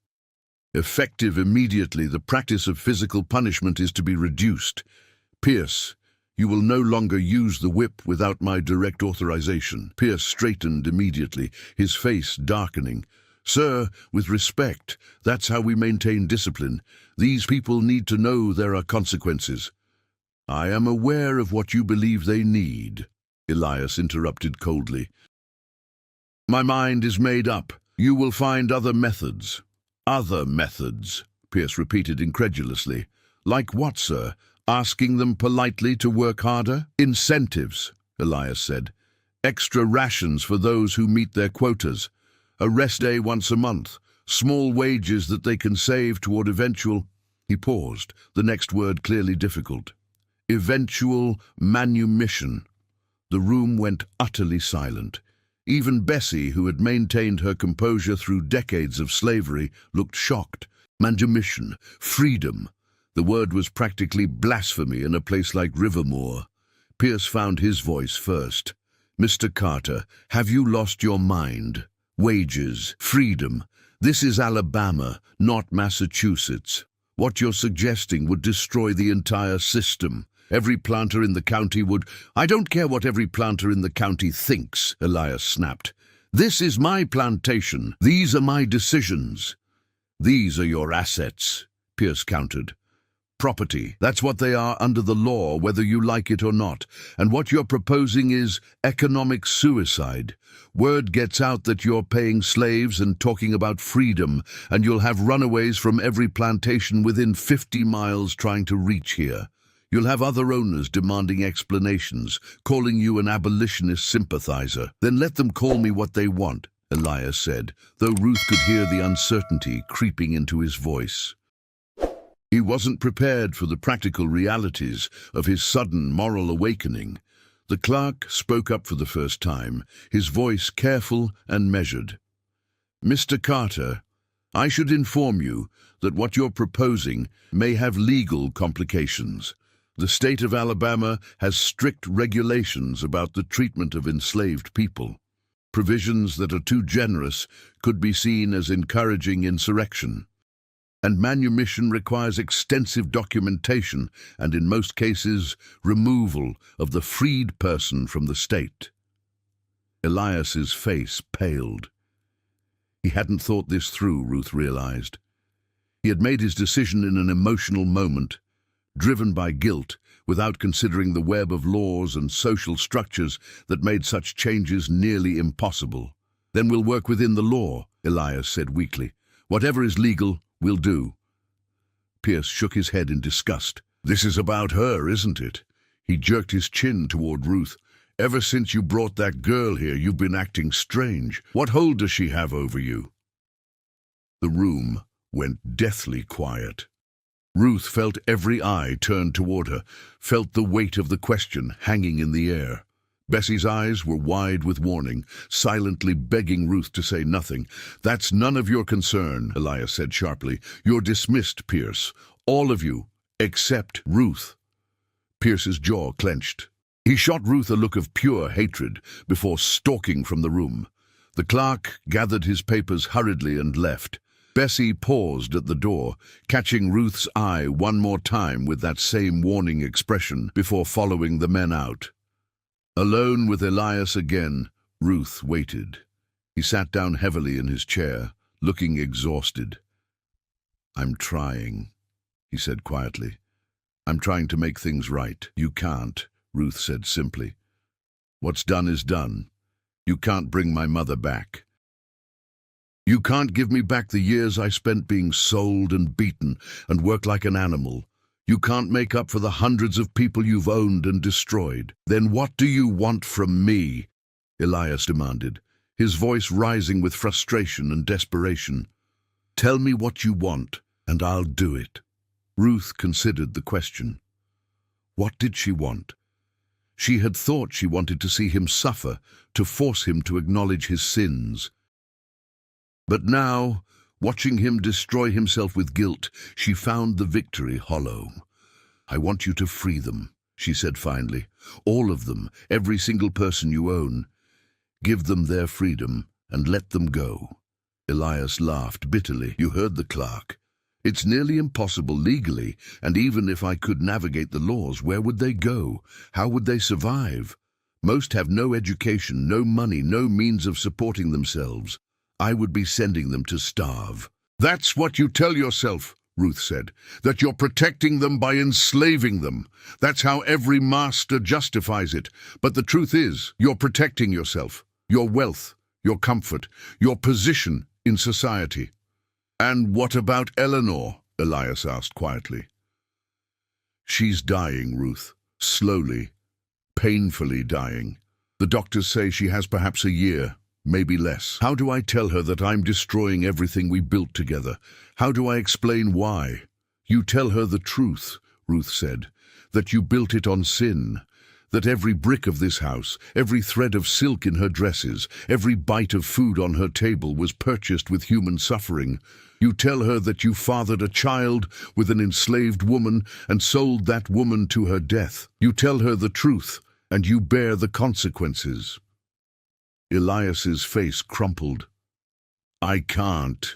"Effective immediately, the practice of physical punishment is to be reduced. Pierce, you will no longer use the whip without my direct authorization." Pierce straightened immediately, his face darkening. "Sir, with respect, that's how we maintain discipline. These people need to know there are consequences." "I am aware of what you believe they need," Elias interrupted coldly. "My mind is made up. You will find other methods." "Other methods," Pierce repeated incredulously. "Like what, sir? Asking them politely to work harder?" "Incentives," Elias said. "Extra rations for those who meet their quotas. A rest day once a month. Small wages that they can save toward eventual—" He paused, the next word clearly difficult. "Eventual manumission." The room went utterly silent. Even Bessie, who had maintained her composure through decades of slavery, looked shocked. Manumission, freedom. The word was practically blasphemy in a place like Rivermore. Pierce found his voice first. "Mr. Carter, have you lost your mind? Wages, freedom. This is Alabama, not Massachusetts. What you're suggesting would destroy the entire system. Every planter in the county would—" "I don't care what every planter in the county thinks," Elias snapped. "This is my plantation. These are my decisions. These are your assets. Pierce countered. Property. That's what they are under the law, whether you like it or not. And what you're proposing is economic suicide. Word gets out that you're paying slaves and talking about freedom, and you'll have runaways from every plantation within 50 miles trying to reach here. You'll have other owners demanding explanations, calling you an abolitionist sympathizer. Then let them call me what they want, Elias said, though Ruth could hear the uncertainty creeping into his voice. He wasn't prepared for the practical realities of his sudden moral awakening. The clerk spoke up for the first time, his voice careful and measured. "Mr. Carter, I should inform you that what you're proposing may have legal complications. The state of Alabama has strict regulations about the treatment of enslaved people. Provisions that are too generous could be seen as encouraging insurrection. And manumission requires extensive documentation and, in most cases, removal of the freed person from the state." Elias's face paled. He hadn't thought this through, Ruth realized. He had made his decision in an emotional moment, driven by guilt, without considering the web of laws and social structures that made such changes nearly impossible. "Then we'll work within the law," Elias said weakly. "Whatever is legal, we'll do." Pierce shook his head in disgust. "This is about her, isn't it?" He jerked his chin toward Ruth. "Ever since you brought that girl here, you've been acting strange. What hold does she have over you?" The room went deathly quiet. Ruth felt every eye turned toward her, felt the weight of the question hanging in the air. Bessie's eyes were wide with warning, silently begging Ruth to say nothing. "That's none of your concern," Elias said sharply. "You're dismissed, Pierce. All of you, except Ruth." Pierce's jaw clenched. He shot Ruth a look of pure hatred before stalking from the room. The clerk gathered his papers hurriedly and left. Bessie paused at the door, catching Ruth's eye one more time with that same warning expression before following the men out. Alone with Elias again, Ruth waited. He sat down heavily in his chair, looking exhausted. "I'm trying," he said quietly. "I'm trying to make things right." "You can't," Ruth said simply. "What's done is done. You can't bring my mother back. You can't give me back the years I spent being sold and beaten and worked like an animal. You can't make up for the hundreds of people you've owned and destroyed. Then what do you want from me?" Elias demanded, his voice rising with frustration and desperation. "Tell me what you want, and I'll do it." Ruth considered the question. What did she want? She had thought she wanted to see him suffer, to force him to acknowledge his sins. But now, watching him destroy himself with guilt, she found the victory hollow. "I want you to free them," she said finally. "All of them, every single person you own. Give them their freedom and let them go." Elias laughed bitterly. "You heard the clerk. It's nearly impossible legally, and even if I could navigate the laws, where would they go? How would they survive? Most have no education, no money, no means of supporting themselves. I would be sending them to starve." "That's what you tell yourself," Ruth said, "that you're protecting them by enslaving them. That's how every master justifies it. But the truth is, you're protecting yourself, your wealth, your comfort, your position in society." "And what about Eleanor?" Elias asked quietly. "She's dying, Ruth. Slowly, painfully dying. The doctors say she has perhaps a year, maybe less. How do I tell her that I'm destroying everything we built together? How do I explain why?" "You tell her the truth," Ruth said, "that you built it on sin, that every brick of this house, every thread of silk in her dresses, every bite of food on her table was purchased with human suffering. You tell her that you fathered a child with an enslaved woman and sold that woman to her death. You tell her the truth, and you bear the consequences." Elias's face crumpled. I can't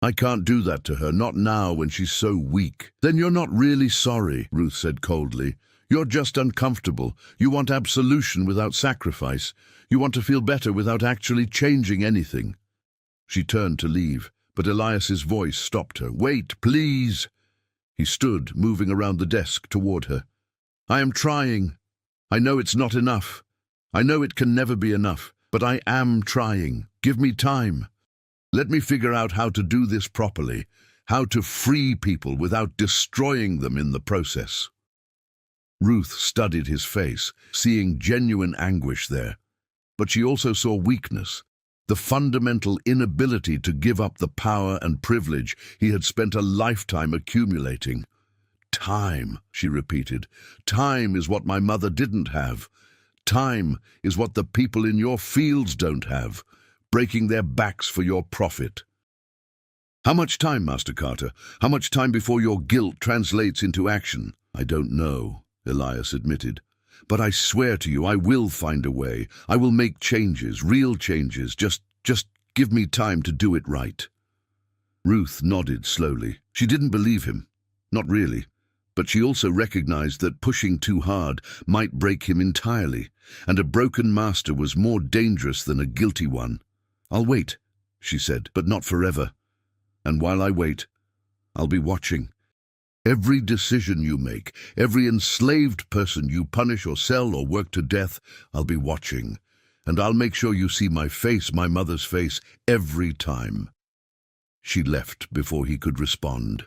do that to her, not now when she's so weak." "Then you're not really sorry," Ruth said coldly. "You're just uncomfortable. You want absolution without sacrifice. You want to feel better without actually changing anything." She turned to leave, But Elias's voice stopped her. "Wait, please." He stood, moving around the desk toward her. "I am trying. I know it's not enough. I know it can never be enough, but I am trying. Give me time. Let me figure out how to do this properly, how to free people without destroying them in the process." Ruth studied his face, seeing genuine anguish there. But she also saw weakness, the fundamental inability to give up the power and privilege he had spent a lifetime accumulating. "Time," she repeated. "Time is what my mother didn't have. Time is what the people in your fields don't have, breaking their backs for your profit." "How much time, Master Carter? How much time before your guilt translates into action?" "I don't know," Elias admitted. "But I swear to you, I will find a way. I will make changes, real changes. Just give me time to do it right." Ruth nodded slowly. She didn't believe him. Not really. But she also recognized that pushing too hard might break him entirely, and a broken master was more dangerous than a guilty one. "I'll wait," she said, "but not forever. And while I wait, I'll be watching. Every decision you make, every enslaved person you punish or sell or work to death, I'll be watching. And I'll make sure you see my face, my mother's face, every time." She left before he could respond.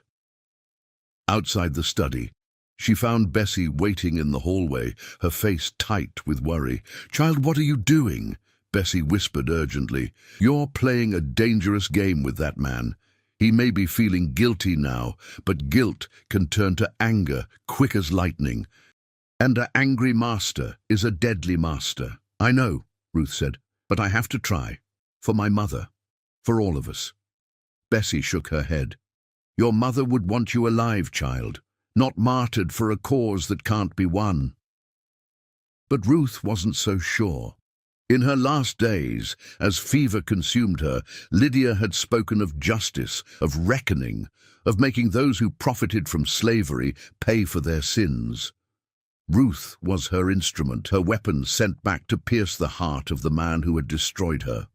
Outside the study, she found Bessie waiting in the hallway, her face tight with worry. "Child, what are you doing?" Bessie whispered urgently. "You're playing a dangerous game with that man. He may be feeling guilty now, but guilt can turn to anger quick as lightning. And an angry master is a deadly master." "I know," Ruth said, "but I have to try. For my mother. For all of us." Bessie shook her head. "Your mother would want you alive, child, not martyred for a cause that can't be won." But Ruth wasn't so sure. In her last days, as fever consumed her, Lydia had spoken of justice, of reckoning, of making those who profited from slavery pay for their sins. Ruth was her instrument, her weapon sent back to pierce the heart of the man who had destroyed her.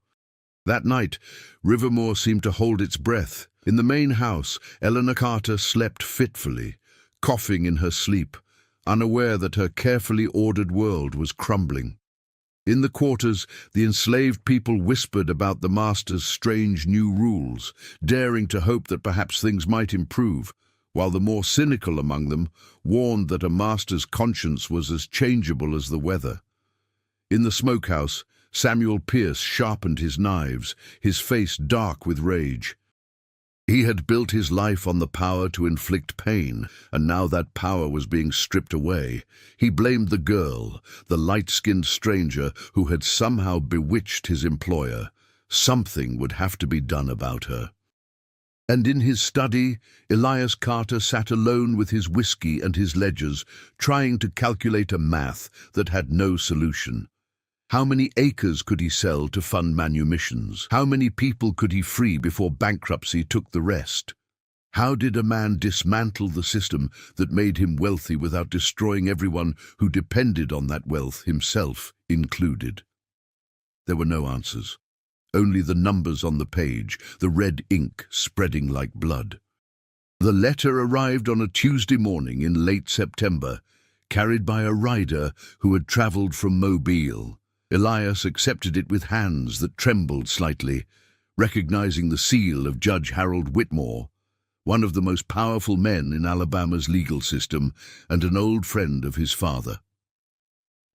That night, Rivermore seemed to hold its breath. In the main house, Eleanor Carter slept fitfully, coughing in her sleep, unaware that her carefully ordered world was crumbling. In the quarters, the enslaved people whispered about the master's strange new rules, daring to hope that perhaps things might improve, while the more cynical among them warned that a master's conscience was as changeable as the weather. In the smokehouse, Samuel Pierce sharpened his knives, his face dark with rage. He had built his life on the power to inflict pain, and now that power was being stripped away. He blamed the girl, the light-skinned stranger who had somehow bewitched his employer. Something would have to be done about her. And in his study, Elias Carter sat alone with his whiskey and his ledgers, trying to calculate a math that had no solution. How many acres could he sell to fund manumissions? How many people could he free before bankruptcy took the rest? How did a man dismantle the system that made him wealthy without destroying everyone who depended on that wealth, himself included? There were no answers. Only the numbers on the page, the red ink spreading like blood. The letter arrived on a Tuesday morning in late September, carried by a rider who had traveled from Mobile. Elias accepted it with hands that trembled slightly, recognizing the seal of Judge Harold Whitmore, one of the most powerful men in Alabama's legal system and an old friend of his father.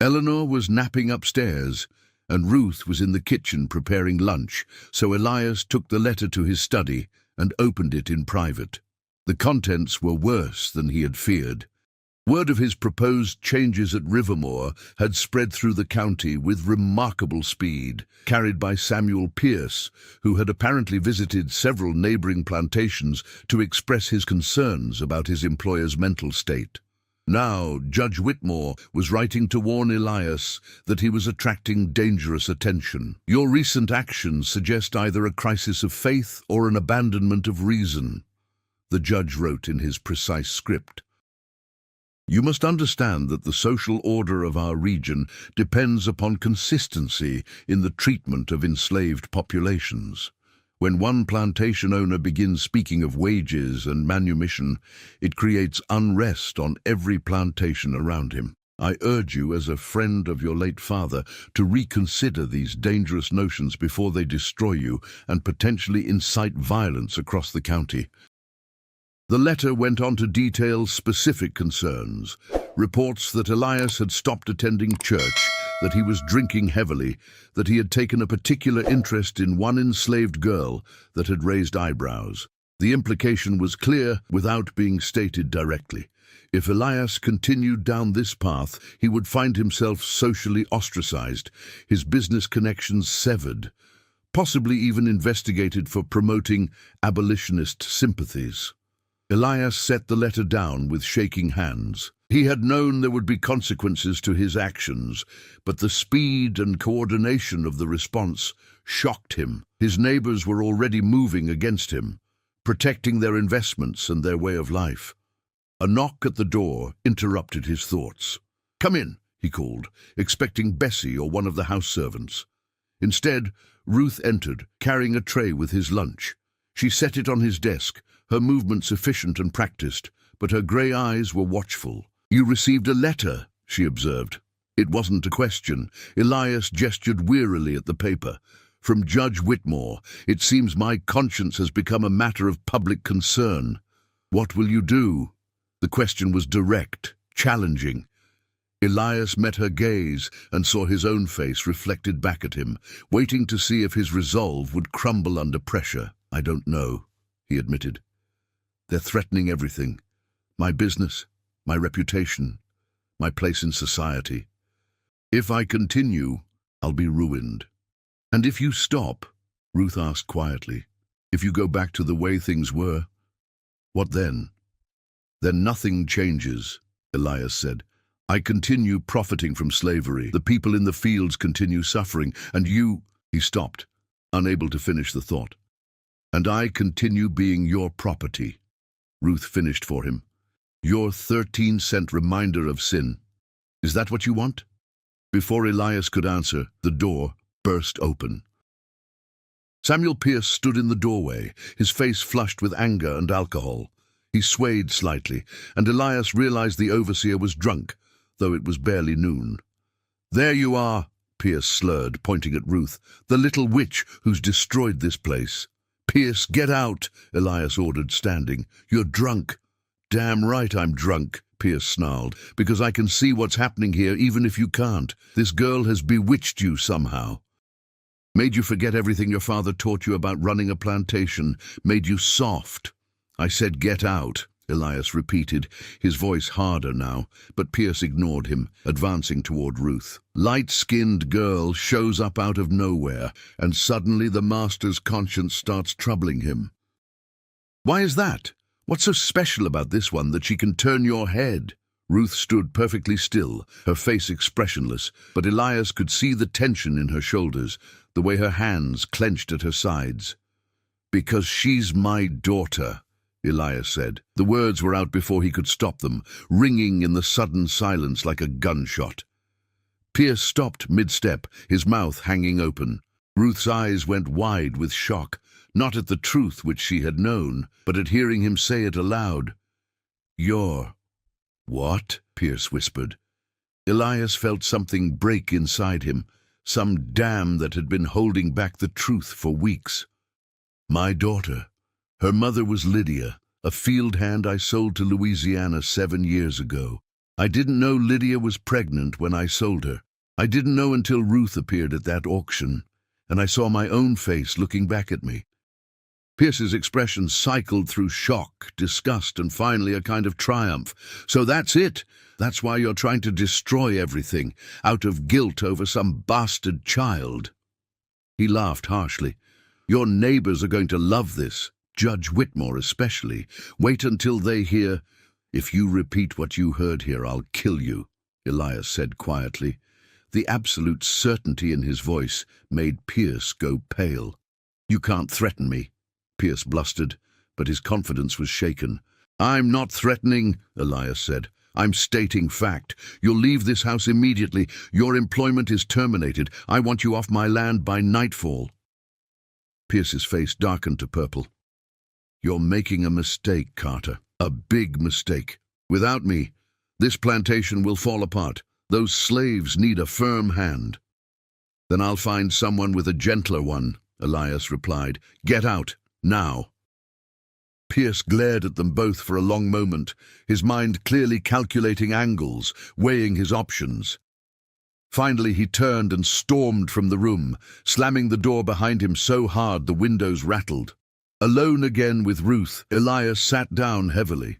Eleanor was napping upstairs, and Ruth was in the kitchen preparing lunch, so Elias took the letter to his study and opened it in private. The contents were worse than he had feared. Word of his proposed changes at Rivermore had spread through the county with remarkable speed, carried by Samuel Pierce, who had apparently visited several neighboring plantations to express his concerns about his employer's mental state. Now, Judge Whitmore was writing to warn Elias that he was attracting dangerous attention. "Your recent actions suggest either a crisis of faith or an abandonment of reason," the judge wrote in his precise script. "You must understand that the social order of our region depends upon consistency in the treatment of enslaved populations. When one plantation owner begins speaking of wages and manumission, it creates unrest on every plantation around him. I urge you, as a friend of your late father, to reconsider these dangerous notions before they destroy you and potentially incite violence across the county. The letter went on to detail specific concerns, reports that Elias had stopped attending church, that he was drinking heavily, that he had taken a particular interest in one enslaved girl that had raised eyebrows. The implication was clear without being stated directly. If Elias continued down this path, he would find himself socially ostracized, his business connections severed, possibly even investigated for promoting abolitionist sympathies. Elias set the letter down with shaking hands. He had known there would be consequences to his actions, but the speed and coordination of the response shocked him. His neighbors were already moving against him, protecting their investments and their way of life. A knock at the door interrupted his thoughts. "Come in," he called, expecting Bessie or one of the house servants. Instead, Ruth entered, carrying a tray with his lunch. She set it on his desk, her movements efficient and practiced, but her grey eyes were watchful. "You received a letter," she observed. It wasn't a question. Elias gestured wearily at the paper. "From Judge Whitmore. It seems my conscience has become a matter of public concern. What will you do?" The question was direct, challenging. Elias met her gaze and saw his own face reflected back at him, waiting to see if his resolve would crumble under pressure. "I don't know," he admitted. "They're threatening everything. My business, my reputation, my place in society. If I continue, I'll be ruined." "And if you stop," Ruth asked quietly, "if you go back to the way things were, what then?" "Then nothing changes," Elias said. "I continue profiting from slavery. The people in the fields continue suffering, and you—" He stopped, unable to finish the thought. "And I continue being your property," Ruth finished for him. "Your 13-cent reminder of sin. Is that what you want?" Before Elias could answer, the door burst open. Samuel Pierce stood in the doorway, his face flushed with anger and alcohol. He swayed slightly, and Elias realized the overseer was drunk, though it was barely noon. "There you are," Pierce slurred, pointing at Ruth, "the little witch who's destroyed this place." "Pierce, get out," Elias ordered, standing. "You're drunk." "Damn right I'm drunk," Pierce snarled, "because I can see what's happening here even if you can't. This girl has bewitched you somehow. Made you forget everything your father taught you about running a plantation, made you soft." "I said get out," Elias repeated, his voice harder now, but Pierce ignored him, advancing toward Ruth. Light-skinned girl shows up out of nowhere, and suddenly the master's conscience starts troubling him. "Why is that? What's so special about this one that she can turn your head?" Ruth stood perfectly still, her face expressionless, but Elias could see the tension in her shoulders, the way her hands clenched at her sides. "Because she's my daughter," Elias said. The words were out before he could stop them, ringing in the sudden silence like a gunshot. Pierce stopped mid-step, his mouth hanging open. Ruth's eyes went wide with shock, not at the truth which she had known, but at hearing him say it aloud. "You're—" "What?" Pierce whispered. Elias felt something break inside him, some dam that had been holding back the truth for weeks. "My daughter. Her mother was Lydia, a field hand I sold to Louisiana 7 years ago. I didn't know Lydia was pregnant when I sold her. I didn't know until Ruth appeared at that auction, and I saw my own face looking back at me." Pierce's expression cycled through shock, disgust, and finally a kind of triumph. "So that's it. That's why you're trying to destroy everything, out of guilt over some bastard child." He laughed harshly. "Your neighbors are going to love this. Judge Whitmore especially. Wait until they hear—" "If you repeat what you heard here, I'll kill you," Elias said quietly. The absolute certainty in his voice made Pierce go pale. "You can't threaten me," Pierce blustered, but his confidence was shaken. "I'm not threatening," Elias said. "I'm stating fact. You'll leave this house immediately. Your employment is terminated. I want you off my land by nightfall." Pierce's face darkened to purple. You're making a mistake, Carter. A big mistake. Without me, this plantation will fall apart. Those slaves need a firm hand. Then I'll find someone with a gentler one, Elias replied. Get out, now. Pierce glared at them both for a long moment, his mind clearly calculating angles, weighing his options. Finally, he turned and stormed from the room, slamming the door behind him so hard the windows rattled. Alone again with Ruth, Elias sat down heavily.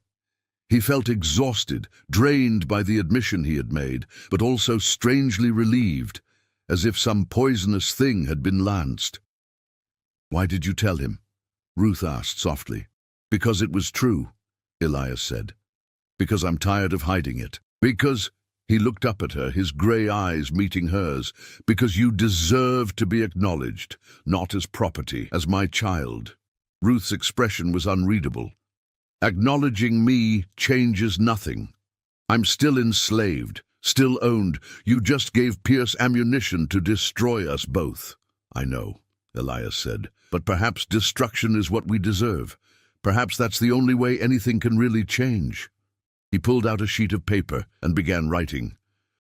He felt exhausted, drained by the admission he had made, but also strangely relieved, as if some poisonous thing had been lanced. Why did you tell him? Ruth asked softly. Because it was true, Elias said. Because I'm tired of hiding it. Because, he looked up at her, his grey eyes meeting hers, because you deserve to be acknowledged, not as property, as my child. Ruth's expression was unreadable. Acknowledging me changes nothing. I'm still enslaved, still owned. You just gave Pierce ammunition to destroy us both. I know, Elias said, but perhaps destruction is what we deserve. Perhaps that's the only way anything can really change. He pulled out a sheet of paper and began writing.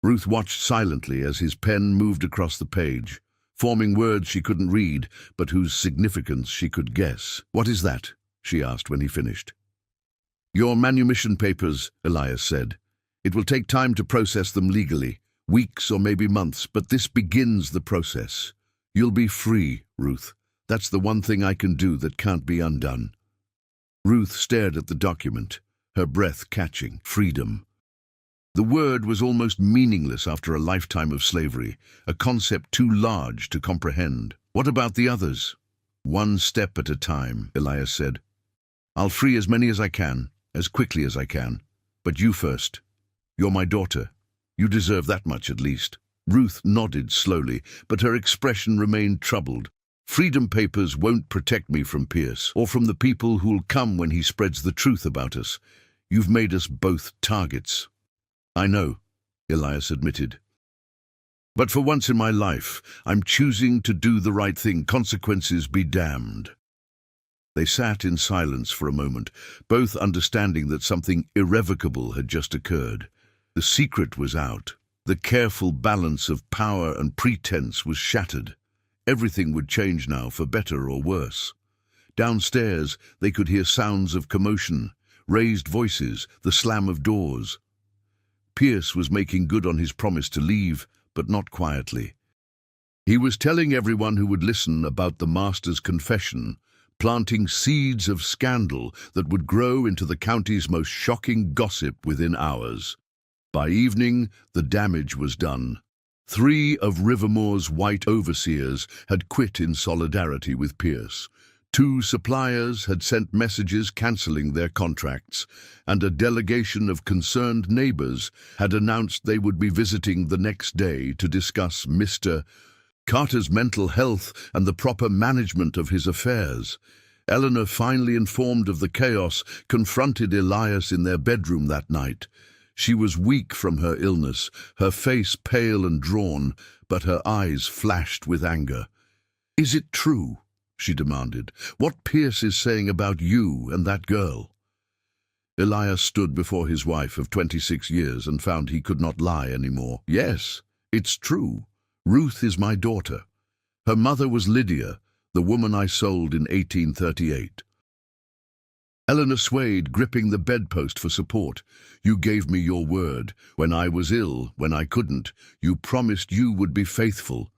Ruth watched silently as his pen moved across the page, forming words she couldn't read, but whose significance she could guess. What is that? She asked when he finished. Your manumission papers, Elias said. It will take time to process them legally, weeks or maybe months, but this begins the process. You'll be free, Ruth. That's the one thing I can do that can't be undone. Ruth stared at the document, her breath catching. Freedom. The word was almost meaningless after a lifetime of slavery, a concept too large to comprehend. What about the others? One step at a time, Elias said. I'll free as many as I can, as quickly as I can. But you first. You're my daughter. You deserve that much at least. Ruth nodded slowly, but her expression remained troubled. Freedom papers won't protect me from Pierce, or from the people who'll come when he spreads the truth about us. You've made us both targets. I know, Elias admitted. But for once in my life, I'm choosing to do the right thing, consequences be damned. They sat in silence for a moment, both understanding that something irrevocable had just occurred. The secret was out. The careful balance of power and pretense was shattered. Everything would change now, for better or worse. Downstairs, they could hear sounds of commotion, raised voices, the slam of doors. Pierce was making good on his promise to leave, but not quietly. He was telling everyone who would listen about the master's confession, planting seeds of scandal that would grow into the county's most shocking gossip within hours. By evening, the damage was done. 3 of Rivermore's white overseers had quit in solidarity with Pierce. 2 suppliers had sent messages cancelling their contracts, and a delegation of concerned neighbors had announced they would be visiting the next day to discuss Mr. Carter's mental health and the proper management of his affairs. Eleanor, finally informed of the chaos, confronted Elias in their bedroom that night. She was weak from her illness, her face pale and drawn, but her eyes flashed with anger. "Is it true?" she demanded. "What Pierce is saying about you and that girl?" Elias stood before his wife of 26 years and found he could not lie anymore. "Yes, it's true. Ruth is my daughter. Her mother was Lydia, the woman I sold in 1838. Eleanor swayed, gripping the bedpost for support. "You gave me your word. When I was ill, when I couldn't, you promised you would be faithful."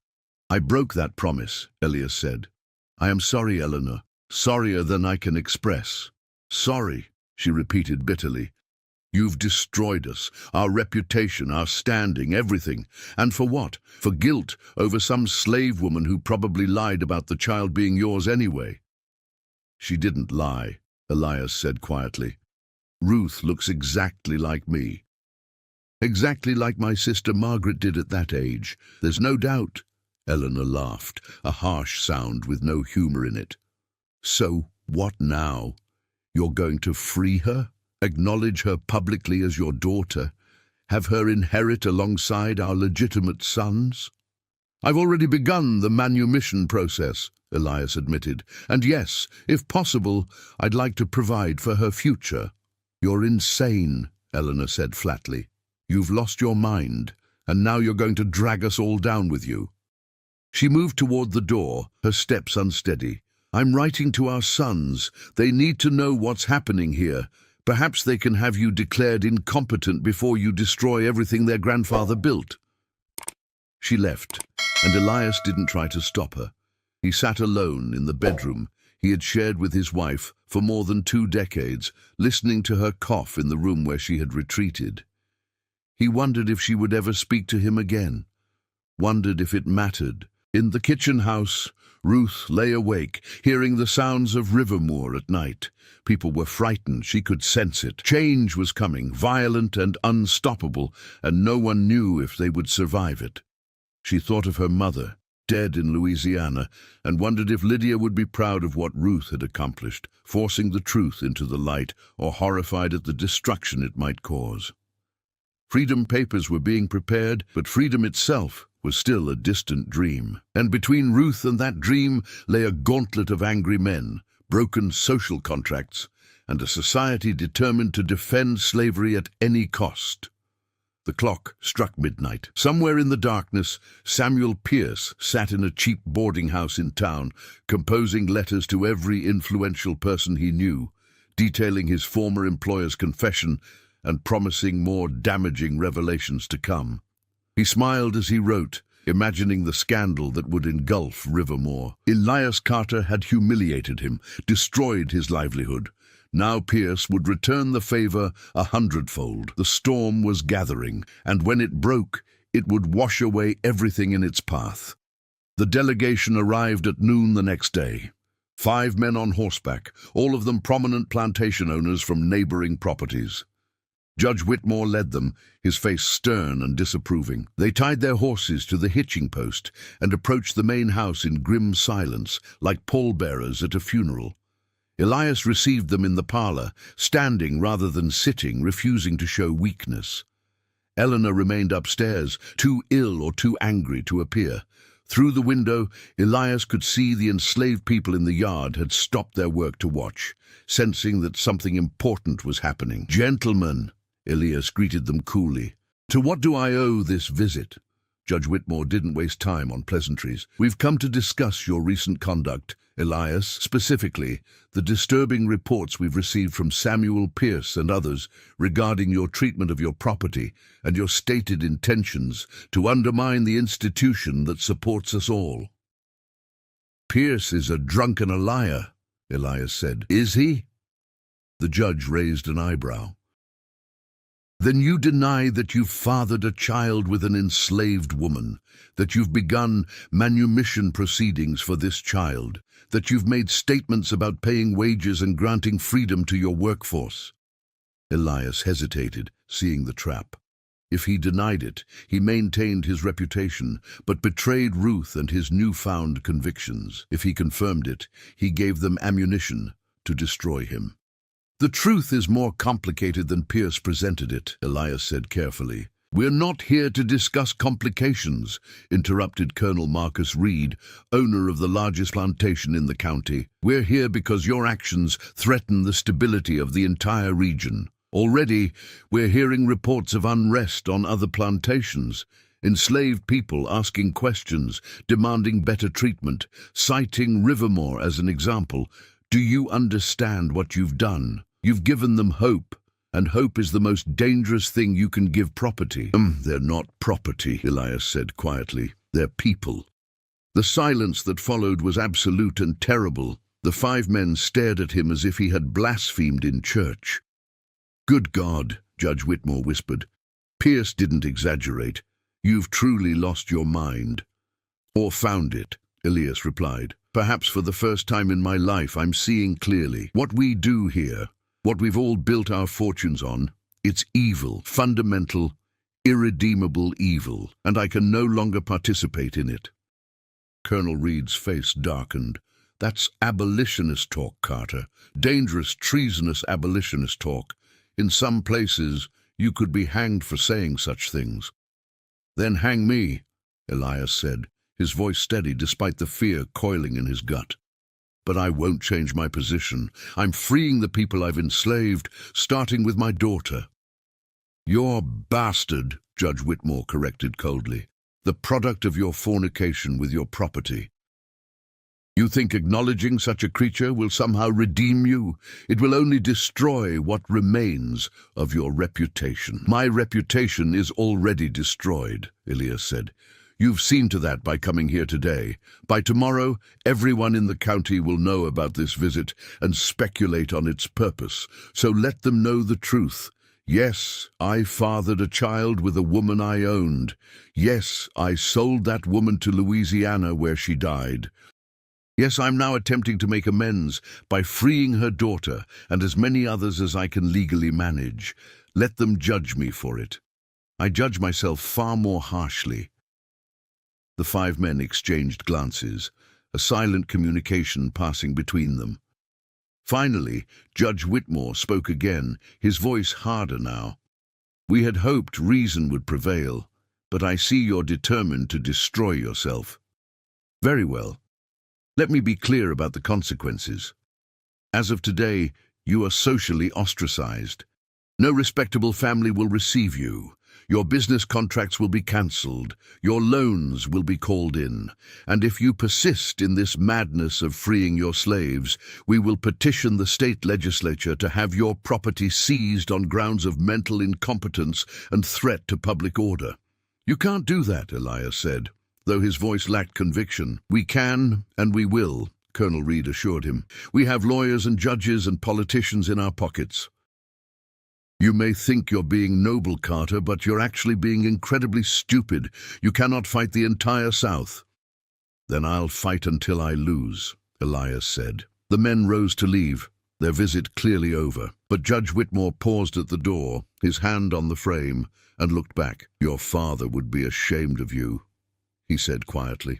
"I broke that promise," Elias said. "I am sorry, Eleanor. Sorrier than I can express." "Sorry," she repeated bitterly. "You've destroyed us, our reputation, our standing, everything. And for what? For guilt over some slave woman who probably lied about the child being yours anyway." "She didn't lie," Elias said quietly. "Ruth looks exactly like me. Exactly like my sister Margaret did at that age. There's no doubt." Eleanor laughed, a harsh sound with no humor in it. "So, what now? You're going to free her? Acknowledge her publicly as your daughter? Have her inherit alongside our legitimate sons?" "I've already begun the manumission process," Elias admitted. And yes, if possible, I'd like to provide for her future. You're insane, Eleanor said flatly. You've lost your mind, and now you're going to drag us all down with you. She moved toward the door, her steps unsteady. I'm writing to our sons. They need to know what's happening here. Perhaps they can have you declared incompetent before you destroy everything their grandfather built. She left, and Elias didn't try to stop her. He sat alone in the bedroom he had shared with his wife for more than 2 decades, listening to her cough in the room where she had retreated. He wondered if she would ever speak to him again, wondered if it mattered. In the kitchen house, Ruth lay awake, hearing the sounds of Rivermoor at night. People were frightened, she could sense it. Change was coming, violent and unstoppable, and no one knew if they would survive it. She thought of her mother, dead in Louisiana, and wondered if Lydia would be proud of what Ruth had accomplished, forcing the truth into the light, or horrified at the destruction it might cause. Freedom papers were being prepared, but freedom itself was still a distant dream. And between Ruth and that dream lay a gauntlet of angry men, broken social contracts, and a society determined to defend slavery at any cost. The clock struck midnight. Somewhere in the darkness, Samuel Pierce sat in a cheap boarding house in town, composing letters to every influential person he knew, detailing his former employer's confession and promising more damaging revelations to come. He smiled as he wrote, imagining the scandal that would engulf Rivermoor. Elias Carter had humiliated him, destroyed his livelihood. Now Pierce would return the favor 100-fold. The storm was gathering, and when it broke, it would wash away everything in its path. The delegation arrived at noon the next day. 5 men on horseback, all of them prominent plantation owners from neighboring properties. Judge Whitmore led them, his face stern and disapproving. They tied their horses to the hitching post and approached the main house in grim silence, like pallbearers at a funeral. Elias received them in the parlor, standing rather than sitting, refusing to show weakness. Eleanor remained upstairs, too ill or too angry to appear. Through the window, Elias could see the enslaved people in the yard had stopped their work to watch, sensing that something important was happening. "Gentlemen," Elias greeted them coolly, "to what do I owe this visit?" Judge Whitmore didn't waste time on pleasantries. "We've come to discuss your recent conduct, Elias, specifically the disturbing reports we've received from Samuel Pierce and others regarding your treatment of your property and your stated intentions to undermine the institution that supports us all." "Pierce is a drunk and a liar," Elias said. "Is he?" The judge raised an eyebrow. "Then you deny that you've fathered a child with an enslaved woman, that you've begun manumission proceedings for this child, that you've made statements about paying wages and granting freedom to your workforce." Elias hesitated, seeing the trap. If he denied it, he maintained his reputation, but betrayed Ruth and his newfound convictions. If he confirmed it, he gave them ammunition to destroy him. "The truth is more complicated than Pierce presented it," Elias said carefully. "We're not here to discuss complications," interrupted Colonel Marcus Reed, owner of the largest plantation in the county. "We're here because your actions threaten the stability of the entire region. Already, we're hearing reports of unrest on other plantations, enslaved people asking questions, demanding better treatment, citing Rivermoor as an example. Do you understand what you've done? You've given them hope, and hope is the most dangerous thing you can give property." "They're not property," Elias said quietly. "They're people." The silence that followed was absolute and terrible. The 5 men stared at him as if he had blasphemed in church. "Good God," Judge Whitmore whispered. "Pierce didn't exaggerate. You've truly lost your mind." "Or found it," Elias replied. "Perhaps for the first time in my life I'm seeing clearly. What we do here, what we've all built our fortunes on, it's evil, fundamental, irredeemable evil, and I can no longer participate in it." Colonel Reed's face darkened. "That's abolitionist talk, Carter. Dangerous, treasonous abolitionist talk. In some places, you could be hanged for saying such things." "Then hang me," Elias said, his voice steady despite the fear coiling in his gut. "But I won't change my position. I'm freeing the people I've enslaved, starting with my daughter." "You're bastard," Judge Whitmore corrected coldly. "The product of your fornication with your property. You think acknowledging such a creature will somehow redeem you? It will only destroy what remains of your reputation." "My reputation is already destroyed," Elias said. "You've seen to that by coming here today. By tomorrow, everyone in the county will know about this visit and speculate on its purpose. So let them know the truth. Yes, I fathered a child with a woman I owned. Yes, I sold that woman to Louisiana where she died. Yes, I'm now attempting to make amends by freeing her daughter and as many others as I can legally manage. Let them judge me for it. I judge myself far more harshly." The 5 men exchanged glances, a silent communication passing between them. Finally, Judge Whitmore spoke again, his voice harder now. "We had hoped reason would prevail, but I see you're determined to destroy yourself. Very well. Let me be clear about the consequences. As of today, you are socially ostracized. No respectable family will receive you. Your business contracts will be cancelled. Your loans will be called in. And if you persist in this madness of freeing your slaves, we will petition the state legislature to have your property seized on grounds of mental incompetence and threat to public order." "You can't do that," Elias said, though his voice lacked conviction. "We can, and we will," Colonel Reed assured him. "We have lawyers and judges and politicians in our pockets." "You may think you're being noble, Carter, but you're actually being incredibly stupid. You cannot fight the entire South." "Then I'll fight until I lose," Elias said. The men rose to leave, their visit clearly over. But Judge Whitmore paused at the door, his hand on the frame, and looked back. "Your father would be ashamed of you," he said quietly.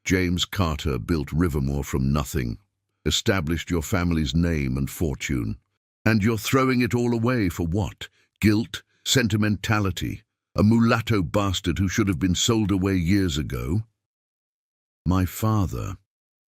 "James Carter built Rivermore from nothing, established your family's name and fortune. And you're throwing it all away for what? Guilt? Sentimentality? A mulatto bastard who should have been sold away years ago?" "My father,"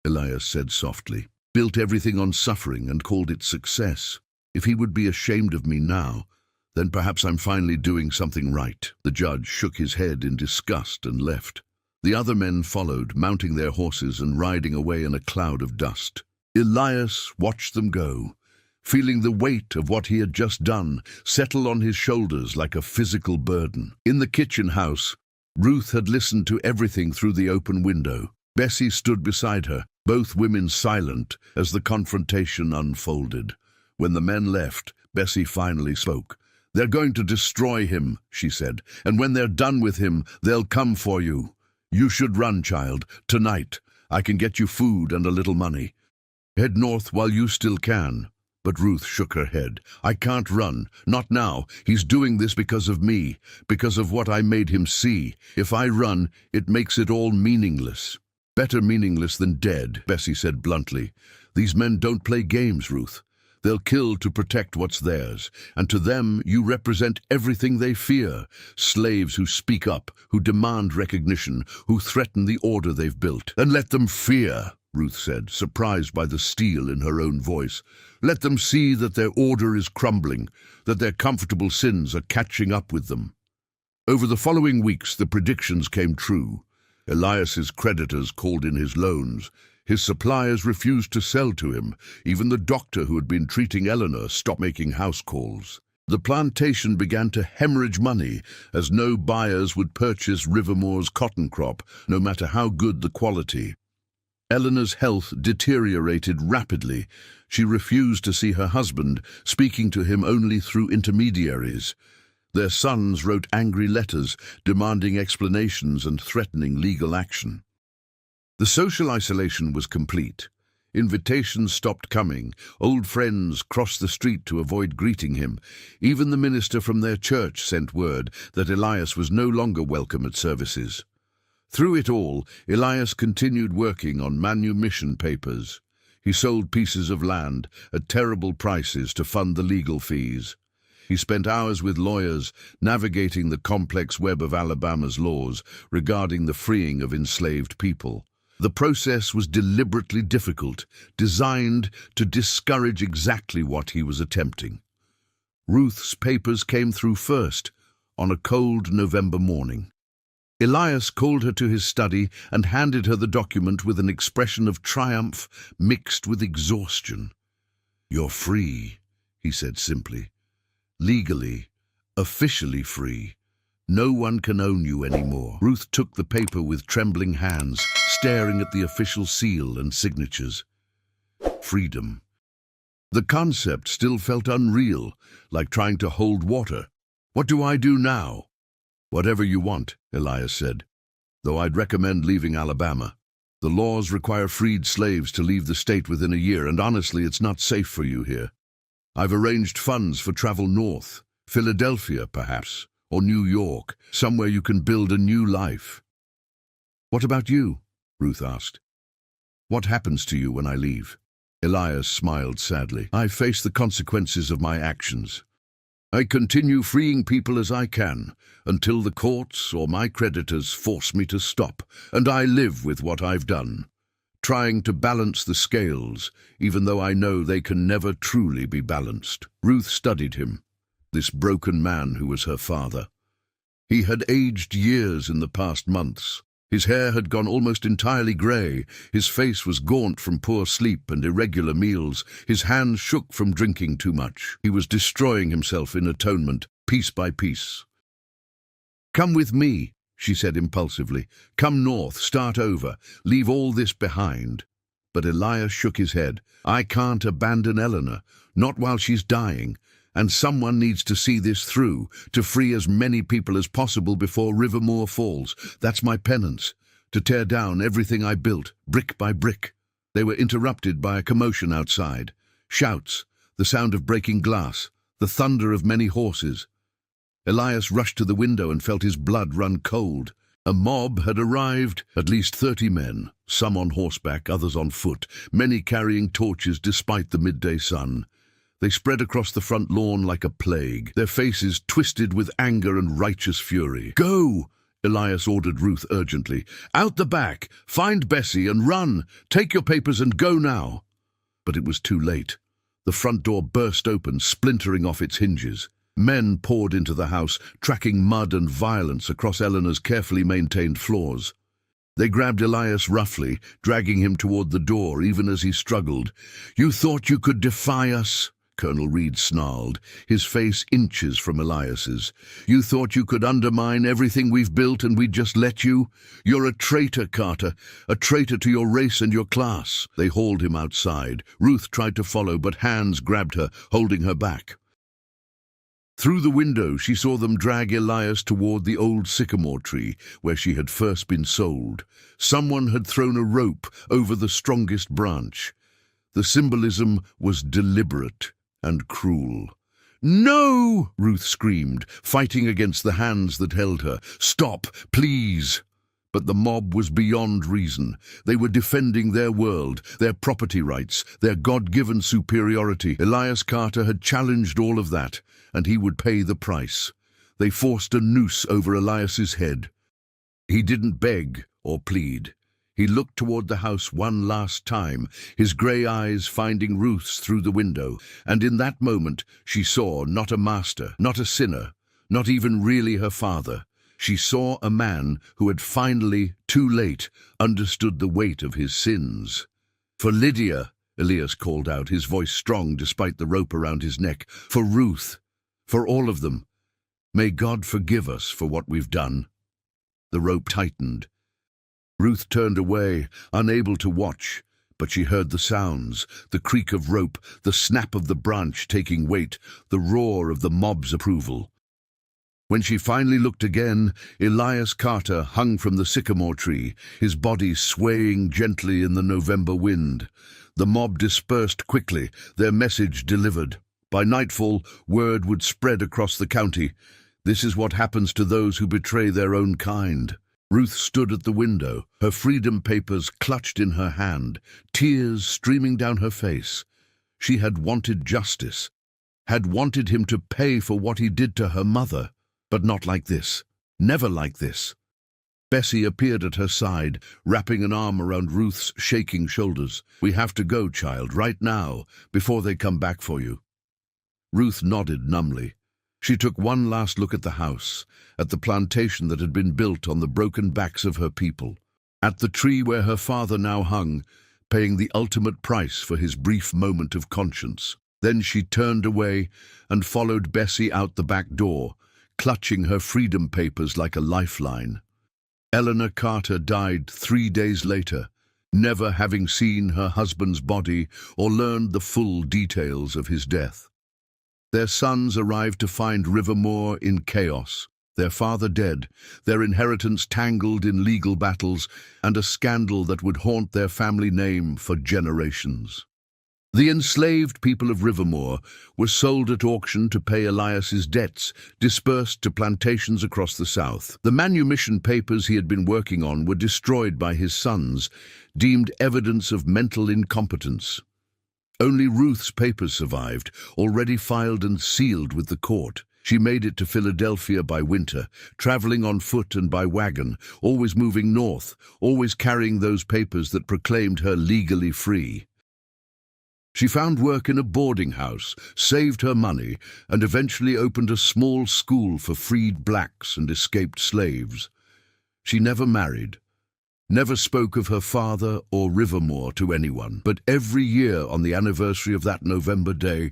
Elias said softly, "built everything on suffering and called it success. If he would be ashamed of me now, then perhaps I'm finally doing something right." The judge shook his head in disgust and left. The other men followed, mounting their horses and riding away in a cloud of dust. Elias watched them go, feeling the weight of what he had just done settle on his shoulders like a physical burden. In the kitchen house, Ruth had listened to everything through the open window. Bessie stood beside her, both women silent as the confrontation unfolded. When the men left, Bessie finally spoke. "They're going to destroy him," she said, "and when they're done with him, they'll come for you. You should run, child, tonight. I can get you food and a little money. Head north while you still can." But Ruth shook her head. "I can't run. Not now. He's doing this because of me, because of what I made him see. If I run, it makes it all meaningless." "Better meaningless than dead," Bessie said bluntly. "These men don't play games, Ruth. They'll kill to protect what's theirs, and to them you represent everything they fear. Slaves who speak up, who demand recognition, who threaten the order they've built. And let them fear," Ruth said, surprised by the steel in her own voice. "Let them see that their order is crumbling, that their comfortable sins are catching up with them." Over the following weeks, the predictions came true. Elias's creditors called in his loans. His suppliers refused to sell to him. Even the doctor who had been treating Eleanor stopped making house calls. The plantation began to hemorrhage money, as no buyers would purchase Rivermore's cotton crop, no matter how good the quality. Eleanor's health deteriorated rapidly. She refused to see her husband, speaking to him only through intermediaries. Their sons wrote angry letters, demanding explanations and threatening legal action. The social isolation was complete. Invitations stopped coming. Old friends crossed the street to avoid greeting him. Even the minister from their church sent word that Elias was no longer welcome at services. Through it all, Elias continued working on manumission papers. He sold pieces of land at terrible prices to fund the legal fees. He spent hours with lawyers, navigating the complex web of Alabama's laws regarding the freeing of enslaved people. The process was deliberately difficult, designed to discourage exactly what he was attempting. Ruth's papers came through first, on a cold November morning. Elias called her to his study and handed her the document with an expression of triumph mixed with exhaustion. "You're free," he said simply. "Legally, officially free. No one can own you anymore." Ruth took the paper with trembling hands, staring at the official seal and signatures. Freedom. The concept still felt unreal, like trying to hold water. "What do I do now?" "Whatever you want," Elias said, "though I'd recommend leaving Alabama. The laws require freed slaves to leave the state within a year, and honestly, it's not safe for you here. I've arranged funds for travel north, Philadelphia perhaps, or New York, somewhere you can build a new life." "What about you?" Ruth asked. "What happens to you when I leave?" Elias smiled sadly. "I face the consequences of my actions. I continue freeing people as I can, until the courts or my creditors force me to stop, and I live with what I've done, trying to balance the scales, even though I know they can never truly be balanced." Ruth studied him, this broken man who was her father. He had aged years in the past months. His hair had gone almost entirely grey, his face was gaunt from poor sleep and irregular meals, his hands shook from drinking too much. He was destroying himself in atonement, piece by piece. "Come with me," she said impulsively. "Come north, start over, leave all this behind." But Elias shook his head. "I can't abandon Eleanor, not while she's dying. And someone needs to see this through, to free as many people as possible before Rivermore falls. That's my penance, to tear down everything I built, brick by brick." They were interrupted by a commotion outside. Shouts, the sound of breaking glass, the thunder of many horses. Elias rushed to the window and felt his blood run cold. A mob had arrived, at least 30 men, some on horseback, others on foot, many carrying torches despite the midday sun. They spread across the front lawn like a plague, their faces twisted with anger and righteous fury. "Go!" Elias ordered Ruth urgently. "Out the back! Find Bessie and run! Take your papers and go now!" But it was too late. The front door burst open, splintering off its hinges. Men poured into the house, tracking mud and violence across Eleanor's carefully maintained floors. They grabbed Elias roughly, dragging him toward the door even as he struggled. "You thought you could defy us?" Colonel Reed snarled, his face inches from Elias's. "You thought you could undermine everything we've built and we'd just let you? You're a traitor, Carter, a traitor to your race and your class." They hauled him outside. Ruth tried to follow, but hands grabbed her, holding her back. Through the window, she saw them drag Elias toward the old sycamore tree where she had first been sold. Someone had thrown a rope over the strongest branch. The symbolism was deliberate and cruel. "No!" Ruth screamed, fighting against the hands that held her. "Stop, please!" But the mob was beyond reason. They were defending their world, their property rights, their God-given superiority. Elias Carter had challenged all of that, and he would pay the price. They forced a noose over Elias's head. He didn't beg or plead. He looked toward the house one last time, his grey eyes finding Ruth's through the window, and in that moment she saw not a master, not a sinner, not even really her father. She saw a man who had finally, too late, understood the weight of his sins. "For Lydia," Elias called out, his voice strong despite the rope around his neck. "For Ruth, for all of them. May God forgive us for what we've done." The rope tightened. Ruth turned away, unable to watch, but she heard the sounds, the creak of rope, the snap of the branch taking weight, the roar of the mob's approval. When she finally looked again, Elias Carter hung from the sycamore tree, his body swaying gently in the November wind. The mob dispersed quickly, their message delivered. By nightfall, word would spread across the county. This is what happens to those who betray their own kind. Ruth stood at the window, her freedom papers clutched in her hand, tears streaming down her face. She had wanted justice. had wanted him to pay for what he did to her mother, but not like this. Never like this. Bessie appeared at her side, wrapping an arm around Ruth's shaking shoulders. "We have to go, child, right now, before they come back for you." Ruth nodded numbly. She took one last look at the house, at the plantation that had been built on the broken backs of her people, at the tree where her father now hung, paying the ultimate price for his brief moment of conscience. Then she turned away and followed Bessie out the back door, clutching her freedom papers like a lifeline. Eleanor Carter died 3 days later, never having seen her husband's body or learned the full details of his death. Their sons arrived to find Rivermore in chaos, their father dead, their inheritance tangled in legal battles, and a scandal that would haunt their family name for generations. The enslaved people of Rivermore were sold at auction to pay Elias's debts, dispersed to plantations across the South. The manumission papers he had been working on were destroyed by his sons, deemed evidence of mental incompetence. Only Ruth's papers survived, already filed and sealed with the court. She made it to Philadelphia by winter, traveling on foot and by wagon, always moving north, always carrying those papers that proclaimed her legally free. She found work in a boarding house, saved her money, and eventually opened a small school for freed blacks and escaped slaves. She never married, never spoke of her father or Rivermore to anyone, but every year on the anniversary of that November day,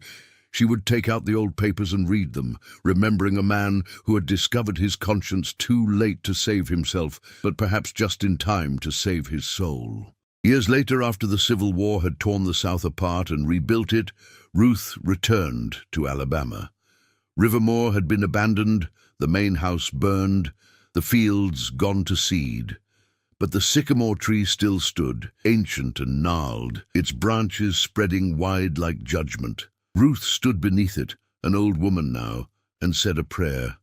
she would take out the old papers and read them, remembering a man who had discovered his conscience too late to save himself, but perhaps just in time to save his soul. Years later, after the Civil War had torn the South apart and rebuilt it, Ruth returned to Alabama. Rivermore had been abandoned, the main house burned, the fields gone to seed. But the sycamore tree still stood, ancient and gnarled, its branches spreading wide like judgment. Ruth stood beneath it, an old woman now, and said a prayer.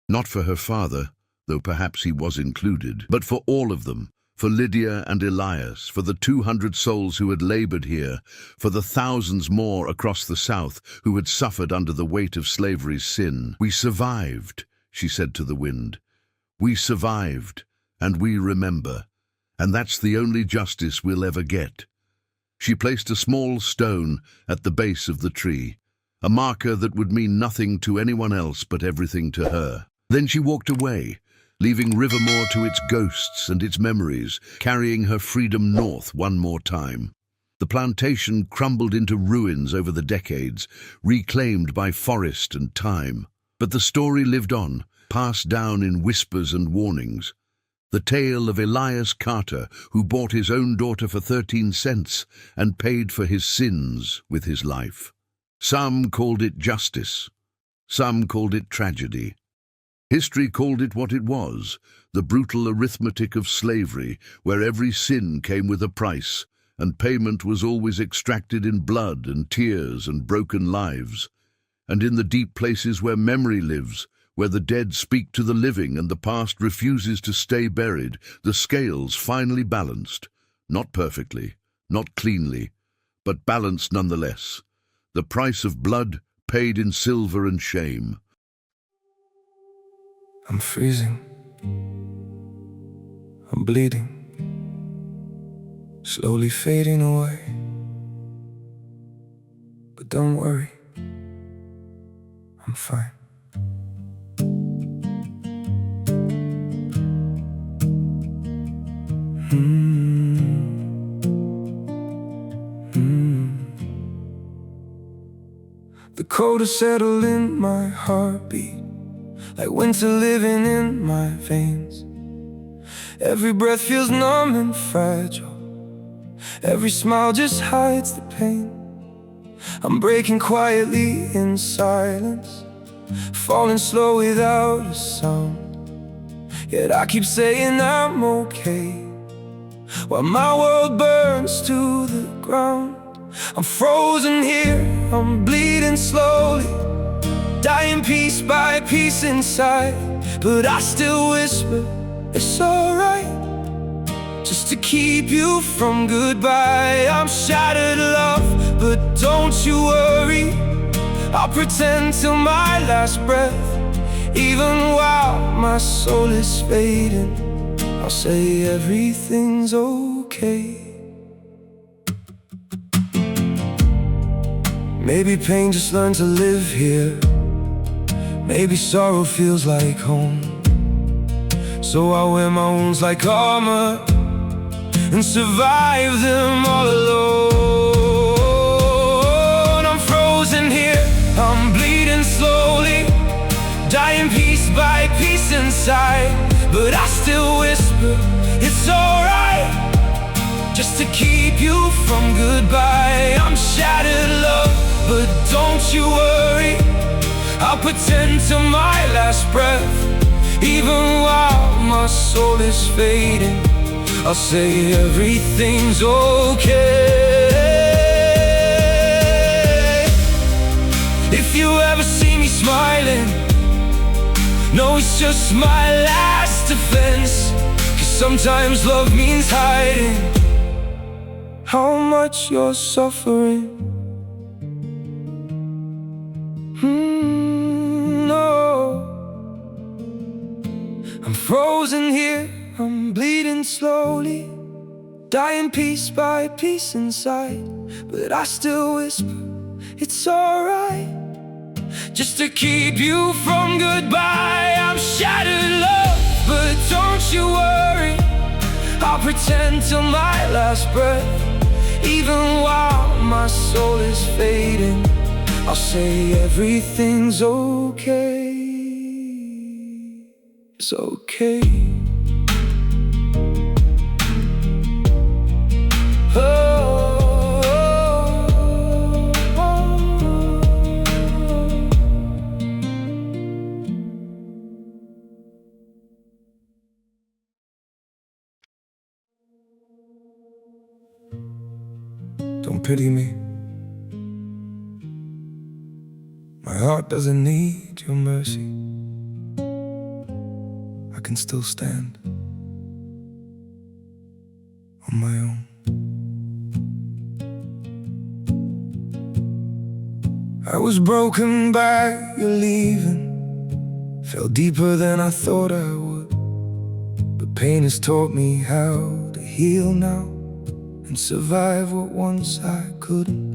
Not for her father, though perhaps he was included, but for all of them. For Lydia and Elias, for the 200 souls who had labored here, for the thousands more across the South who had suffered under the weight of slavery's sin. "We survived," she said to the wind. "We survived, and we remember, and that's the only justice we'll ever get." She placed a small stone at the base of the tree, a marker that would mean nothing to anyone else but everything to her. Then she walked away, leaving Rivermore to its ghosts and its memories, carrying her freedom north one more time. The plantation crumbled into ruins over the decades, reclaimed by forest and time. But the story lived on, passed down in whispers and warnings. The tale of Elias Carter, who bought his own daughter for 13 cents and paid for his sins with his life. Some called it justice. Some called it tragedy. History called it what it was, the brutal arithmetic of slavery, where every sin came with a price, and payment was always extracted in blood and tears and broken lives. And in the deep places where memory lives, where the dead speak to the living and the past refuses to stay buried, the scales finally balanced, not perfectly, not cleanly, but balanced nonetheless. The price of blood paid in silver and shame. I'm freezing. I'm bleeding. Slowly fading away. But don't worry, I'm fine. The cold has settled in my heartbeat, like winter living in my veins. Every breath feels numb and fragile. Every smile just hides the pain. I'm breaking quietly in silence, falling slow without a sound. Yet I keep saying I'm okay, while my world burns to the ground. I'm frozen here, I'm bleeding slowly, dying piece by piece inside. But I still whisper, it's alright, just to keep you from goodbye. I'm shattered, love, but don't you worry, I'll pretend till my last breath. Even while my soul is fading, I'll say everything's okay. Maybe pain just learned to live here. Maybe sorrow feels like home. So I wear my wounds like armor and survive them all alone. I'm frozen here, I'm bleeding slowly, dying piece by piece inside. But I still whisper, it's alright, just to keep you from goodbye. I'm shattered, love, but don't you worry, I'll pretend till my last breath. Even while my soul is fading, I'll say everything's okay. If you ever see me smiling, no, it's just my last defense. 'Cause sometimes love means hiding how much you're suffering. No, I'm frozen here, I'm bleeding slowly, dying piece by piece inside. But I still whisper, it's alright, just to keep you from goodbye. I'm shattered, love, but don't you worry, I'll pretend till my last breath. Even while my soul is fading, I'll say everything's okay. It's okay. Don't pity me. My heart doesn't need your mercy. I can still stand on my own. I was broken by your leaving, fell deeper than I thought I would. But pain has taught me how to heal now and survive what once I couldn't.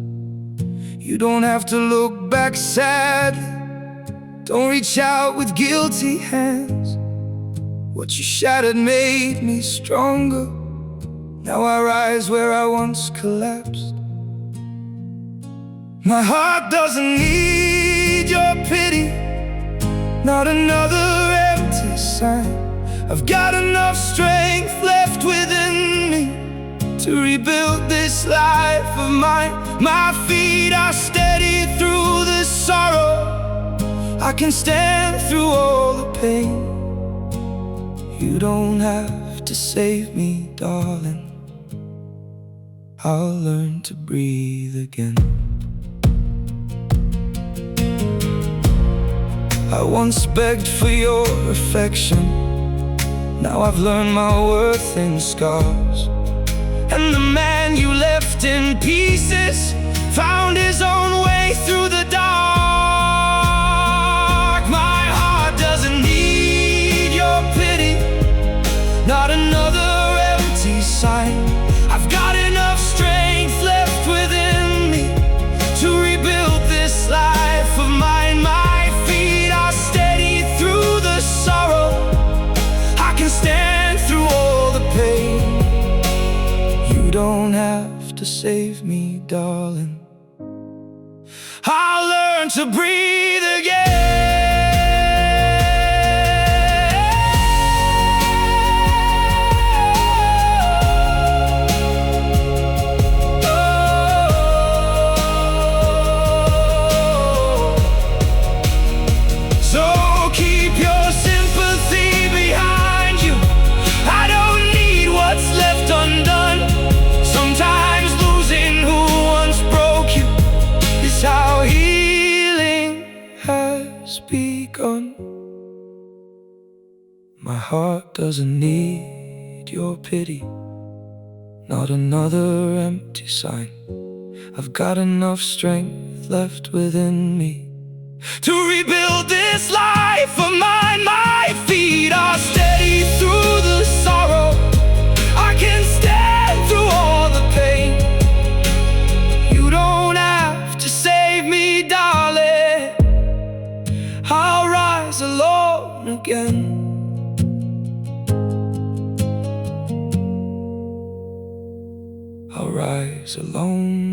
You don't have to look back sadly, don't reach out with guilty hands. What you shattered made me stronger, now I rise where I once collapsed. My heart doesn't need your pity, not another empty sign. I've got enough strength left within me to rebuild this life of mine. My feet are steady through the sorrow, I can stand through all the pain. You don't have to save me, darling, I'll learn to breathe again. I once begged for your affection, now I've learned my worth in scars. And the man you left in pieces found his own way through the dark. My heart doesn't need your pity, not another empty sign. I've got enough strength left within me to rebuild this life of mine. My feet are steady through the sorrow, I can stand through all the pain. You don't have to save me, darling, I'll learn to breathe again. So keep your sympathy behind you, I don't need what's left undone. Sometimes losing who once broke you is how healing has begun. My heart doesn't need your pity, not another empty sign. I've got enough strength left within me to rebuild this life of mine. My feet are steady through the sorrow. I can stand through all the pain. You don't have to save me, darling. I'll rise alone again. I'll rise alone